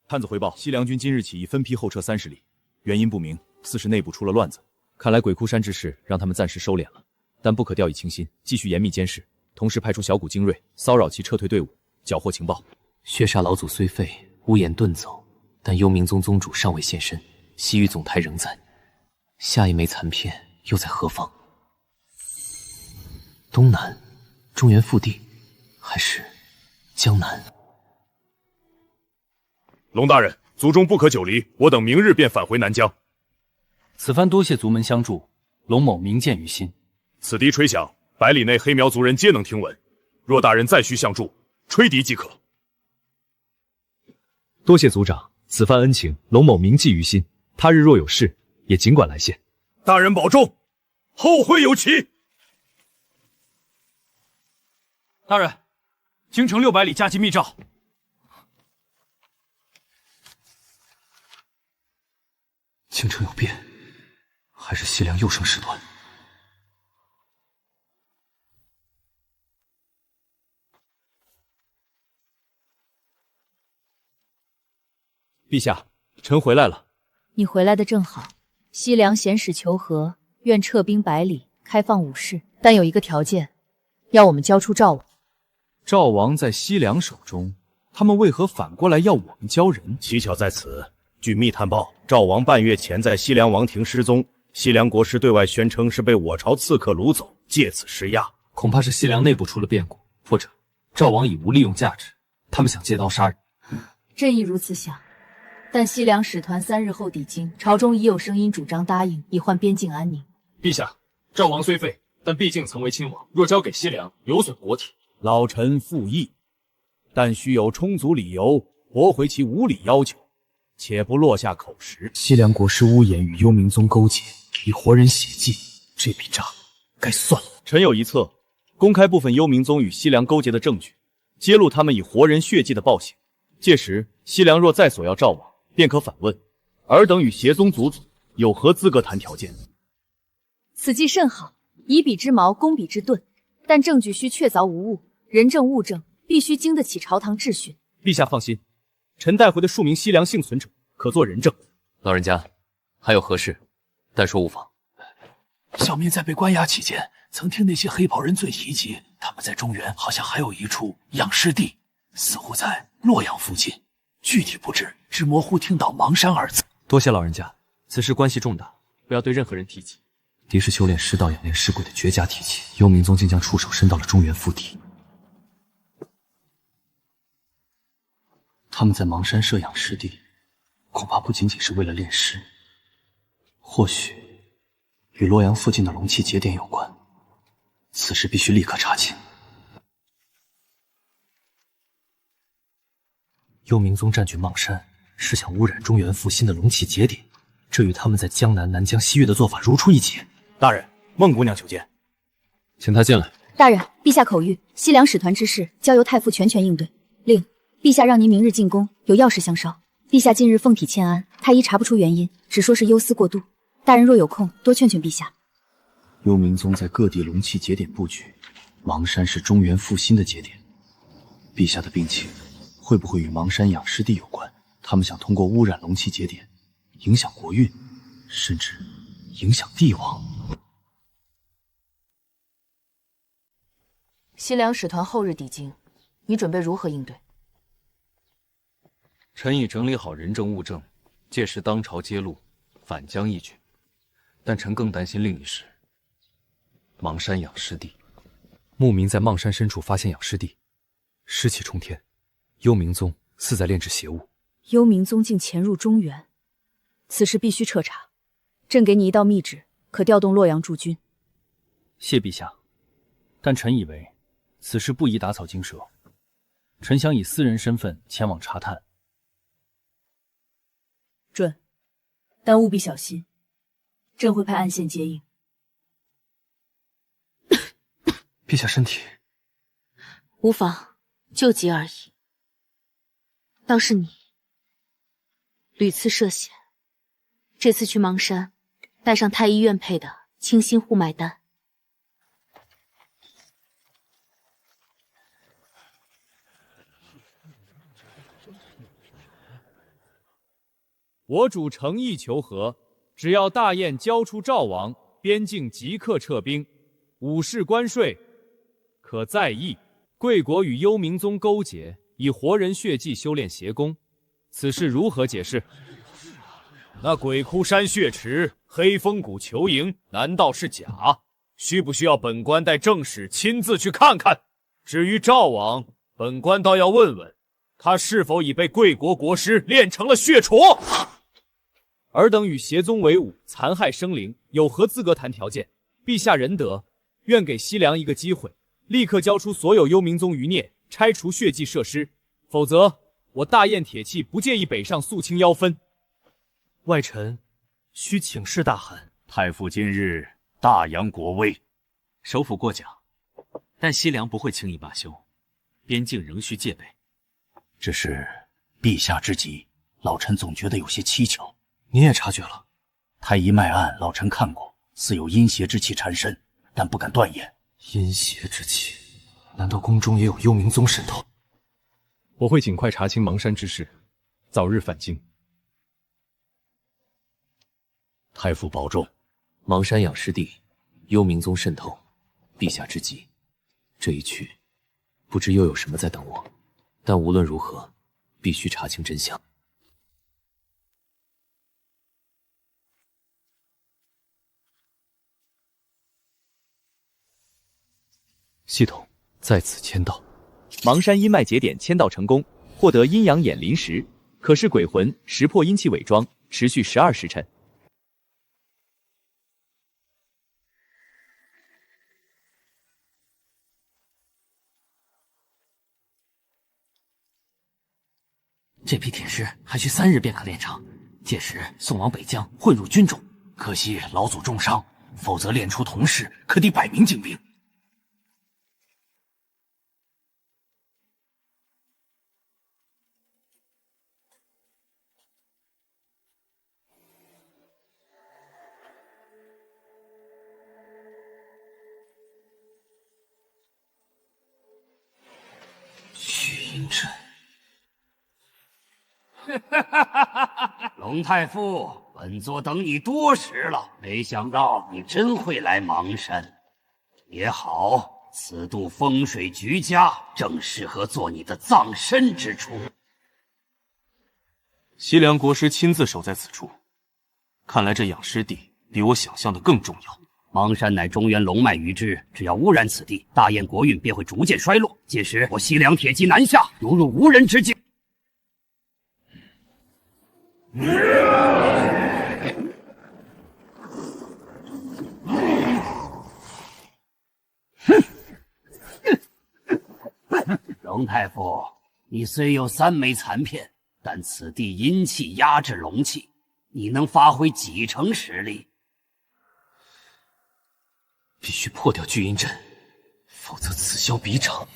探子回报，西凉军今日起已分批后撤30里，原因不明，似是内部出了乱子。看来鬼窟山之事让他们暂时收敛了，但不可掉以轻心，继续严密监视，同时派出小股精锐骚扰其撤退队伍，缴获情报。血煞老祖虽废，乌眼遁走，但幽冥宗宗主尚未现身，西域总台仍在。下一枚残片又在何方？东南、中原腹地，还是江南？龙大人，族中不可久离，我等明日便返回南疆。此番多谢族门相助，龙某明鉴于心。此笛吹响，100里内黑苗族人皆能听闻。若大人再需相助，吹笛即可。多谢族长，此番恩情，龙某铭记于心。他日若有事，也尽管来献。大人保重，后会有期。大人，京城600里加急密诏。京城有变，还是西凉又生事端？陛下，臣回来了。你回来的正好。西凉遣使求和，愿撤兵100里，开放武士，但有一个条件，要我们交出赵王。赵王在西凉手中，他们为何反过来要我们交人？蹊跷在此。据密探报，赵王半月前在西凉王庭失踪，西凉国师对外宣称是被我朝刺客掳走，借此施压。恐怕是西凉内部出了变故，或者赵王已无利用价值，他们想借刀杀人。朕亦如此想。但西凉使团3日后抵京，朝中已有声音主张答应，以换边境安宁。陛下，赵王虽废，但毕竟曾为亲王，若交给西凉，有损国体。老臣附议，但须有充足理由驳回其无理要求，且不落下口实。西凉国师乌延与幽冥宗勾结，以活人血祭，这笔账该算了。臣有一策，公开部分幽冥宗与西凉勾结的证据，揭露他们以活人血祭的暴行。届时，西凉若再索要赵王，便可反问：尔等与邪宗祖祖有何资格谈条件？此计甚好，以彼之矛攻彼之盾，但证据须确凿无误，人证物证必须经得起朝堂质询。陛下放心，臣带回的数名西凉幸存者可作人证。老人家，还有何事？但说无妨。小民在被关押期间，曾听那些黑袍人嘴提及，他们在中原好像还有一处养尸地，似乎在洛阳附近，具体不知，只模糊听到邙山二字。多谢老人家，此事关系重大，不要对任何人提及。敌是修炼尸道、养炼尸鬼的绝佳提器，幽冥宗竟将触手伸到了中原腹地。他们在邙山设养尸地，恐怕不仅仅是为了炼尸，或许与洛阳附近的龙气节点有关。此事必须立刻查清。幽冥宗占据邙山，是想污染中原复兴的龙气节点，这与他们在江南、南疆、西域的做法如出一辙。大人，孟姑娘求见。请她进来。大人，陛下口谕，西凉使团之事交由太傅全权应对。另，陛下让您明日进宫，有要事相捎。陛下近日奉体欠安，太医查不出原因，只说是忧思过度。大人若有空，多劝劝陛下。幽冥宗在各地龙气节点布局，邙山是中原复兴的节点。陛下的病情会不会与邙山养尸地有关？他们想通过污染龙气节点，影响国运，甚至影响帝王。西凉使团后日抵京，你准备如何应对？臣已整理好人证物证，届时当朝揭露，反将一军。但臣更担心另一事：邙山养尸地。牧民在邙山深处发现养尸地，尸气冲天，幽冥宗似在炼制邪物。幽冥宗竟潜入中原，此事必须彻查。朕给你一道密旨，可调动洛阳驻军。谢陛下，但臣以为此事不宜打草惊蛇，臣想以私人身份前往查探。准，但务必小心，朕会派暗线接应。陛下身体无妨，救急而已。倒是你，屡次涉险，这次去邙山，带上太医院配的清心护脉丹。我主诚意求和，只要大雁交出赵王，边境即刻撤兵，武士关税可再议。贵国与幽冥宗勾结，以活人血祭修炼邪功，此事如何解释？那鬼窟山血池、黑风谷囚营，难道是假？需不需要本官带正使亲自去看看？至于赵王，本官倒要问问，他是否已被贵国国师炼成了血镯？尔等与邪宗为伍，残害生灵，有何资格谈条件？陛下仁德，愿给西凉一个机会，立刻交出所有幽冥宗余孽，拆除血祭设施，否则我大雁铁骑不介意北上肃清妖氛。外臣需请示大汗。太傅今日大扬国威，首辅过奖，但西凉不会轻易罢休，边境仍需戒备。只是陛下之急，老臣总觉得有些蹊跷。你也察觉了？太医脉案，老臣看过，似有阴邪之气缠身，但不敢断言。阴邪之气？难道宫中也有幽冥宗渗透？我会尽快查清邙山之事，早日返京。太傅保重。邙山养尸地，幽冥宗渗透，陛下之急，这一去，不知又有什么在等我。但无论如何，必须查清真相。系统在此签到。邙山阴脉节点签到成功，获得阴阳眼临时，可视鬼魂识破阴气伪装，持续12时辰。这批铁石还需3日便可炼成，届时送往北疆混入军中。可惜老祖重伤，否则炼出铜饰可抵100名精兵。聚阴阵。龙太傅，本座等你多时了，没想到你真会来邙山。也好，此度风水极佳，正适合做你的葬身之处。西凉国师亲自守在此处，看来这养尸地比我想象的更重要。邙山乃中原龙脉遗址，只要污染此地，大燕国运便会逐渐衰落。届时我西凉铁骑南下，如入无人之境。龙太傅，你虽有3枚残片，但此地阴气压制龙气，你能发挥几成实力？必须破掉聚阴阵，否则此消彼长。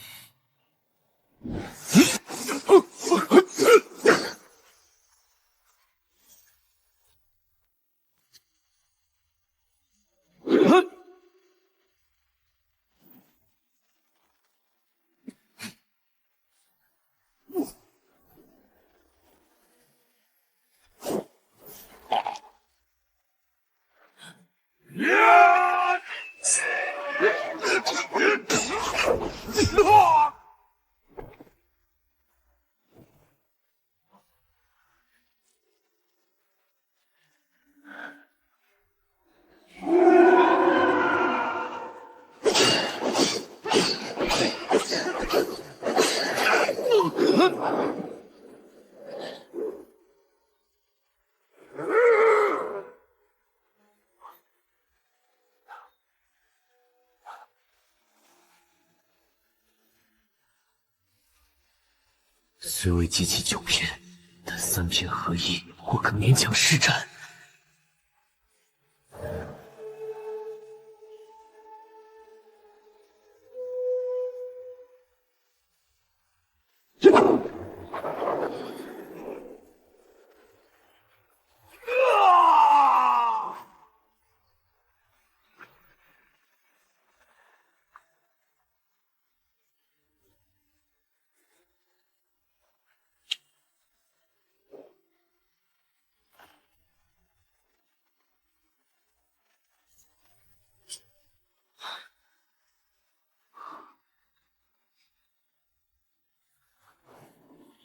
虽未集齐9片，但3片合一，或可勉强施展。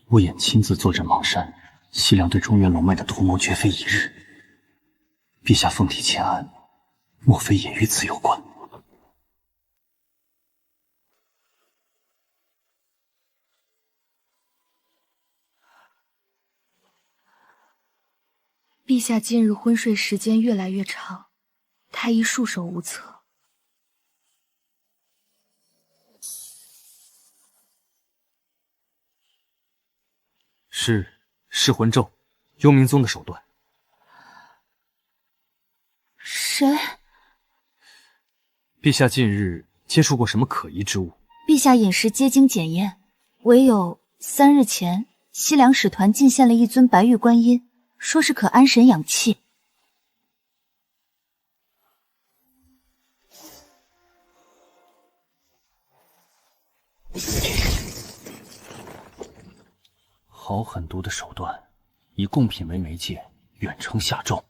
我眼亲自坐镇邙山，西凉对中原龙脉的图谋绝非一日。陛下奉体前案，莫非也与此有关？陛下近日昏睡时间越来越长，太医束手无策。是噬魂咒，幽冥宗的手段。谁？陛下近日接触过什么可疑之物？陛下饮食皆经检验，唯有3日前，西凉使团进献了一尊白玉观音，说是可安神养气。好狠毒的手段，以贡品为媒介，远程下咒。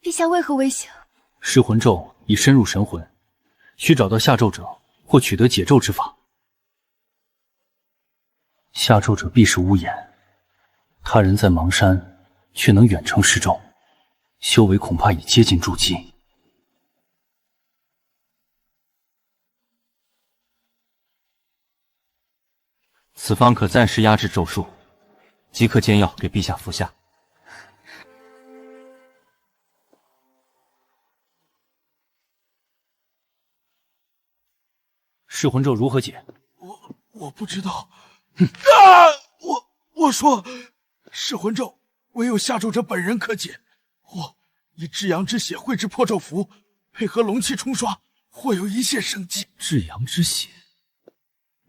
陛下为何危险？噬魂咒已深入神魂，需找到下咒者或取得解咒之法。下咒者必是乌颜。他人在邙山，却能远程施咒，修为恐怕已接近筑基。此方可暂时压制咒术，即刻煎药给陛下服下。噬魂咒如何解？我不知道。我说，噬魂咒唯有下咒者本人可解。或以至阳之血绘制破咒符，配合龙气冲刷，或有一线生机。至阳之血，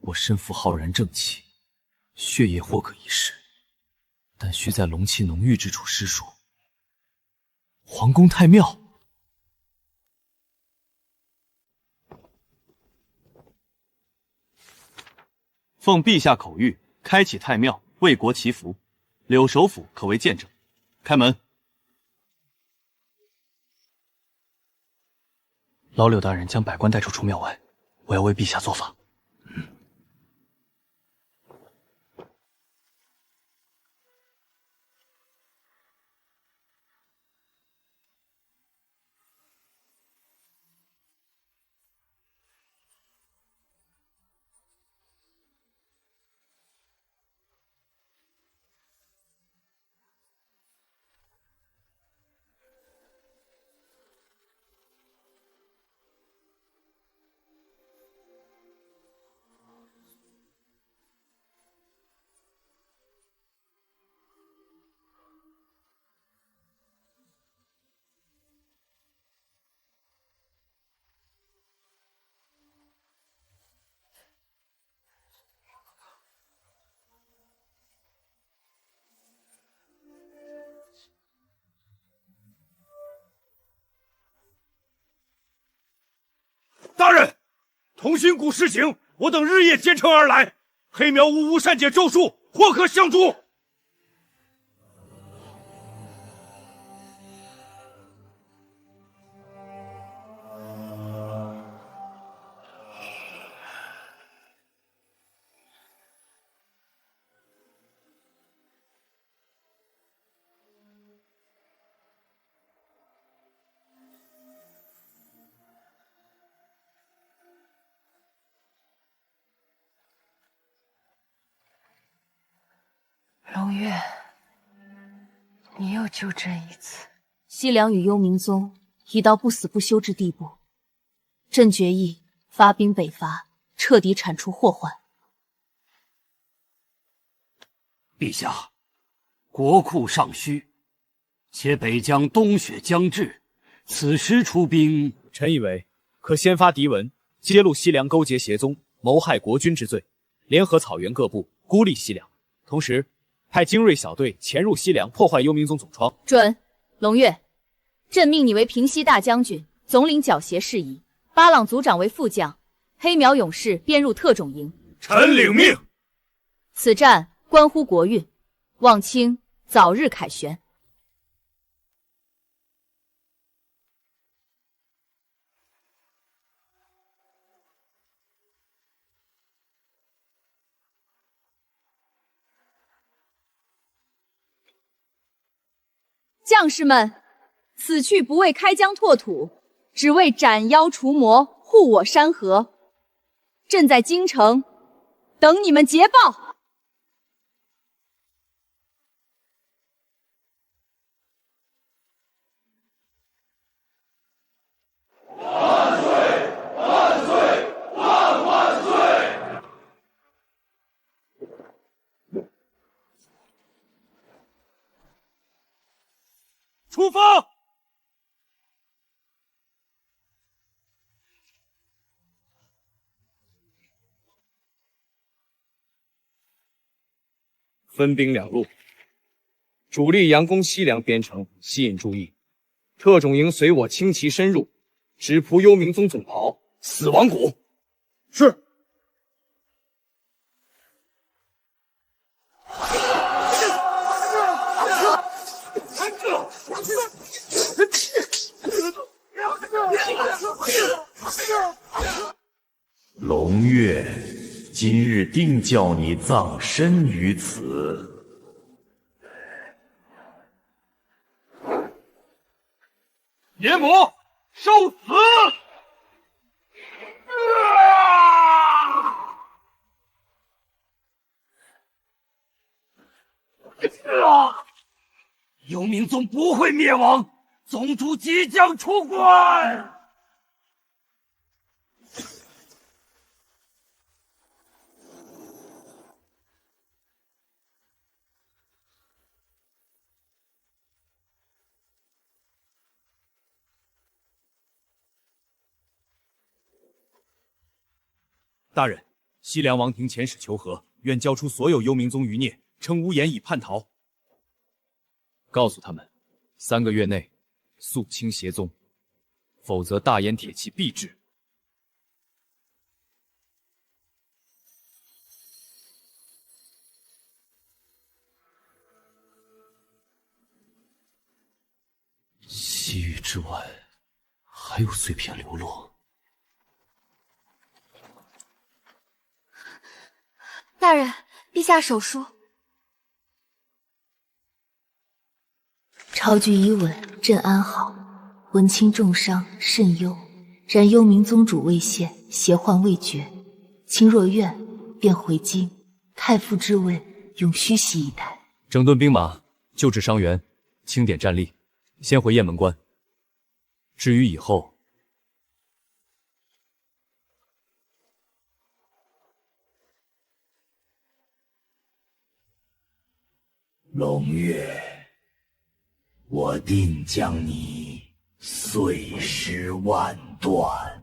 我身负浩然正气，血液或可一试，但需在龙气浓郁之处施术。皇宫太庙。奉陛下口谕，开启太庙，为国祈福。柳首府可为见证。开门。老柳大人将百官带出庙外，我要为陛下做法。大人，同心谷施行，我等日夜兼程而来。黑苗无善解咒术，或可相助。龙月，你又就这一次。西凉与幽冥宗已到不死不休之地步，朕决意发兵北伐，彻底铲除祸患。陛下，国库尚需，且北疆冬雪将至，此时出兵，臣以为可先发氐文，揭露西凉勾结邪宗，谋害国君之罪，联合草原各部孤立西凉，同时派精锐小队潜入西凉，破坏幽冥宗总窗。准，龙月，朕命你为平西大将军，总领剿邪事宜；巴朗族长为副将，黑苗勇士编入特种营。臣领命。此战关乎国运，望卿早日凯旋。将士们，此去不为开疆拓土，只为斩妖除魔，护我山河。朕在京城等你们捷报。万岁！万岁！万万岁！出发！分兵两路，主力佯攻西凉边城，吸引注意；特种营随我轻骑深入，直扑幽冥宗总袍死亡谷。是。龙月，今日定叫你葬身于此。野母，受死！幽冥宗不会灭亡，宗主即将出关。大人，西凉王庭遣使求和，愿交出所有幽冥宗余孽，称无言以叛逃。告诉他们，3个月内肃清邪宗，否则大燕铁骑必至。西域之外，还有碎片流落。大人，陛下手书。朝局已稳，朕安好。文卿重伤，甚忧。然幽冥宗主未现，邪患未绝。卿若愿，便回京。太傅之位，永虚席以待。整顿兵马，救治伤员，清点战力，先回雁门关。至于以后，龙月，我定将你碎尸万段。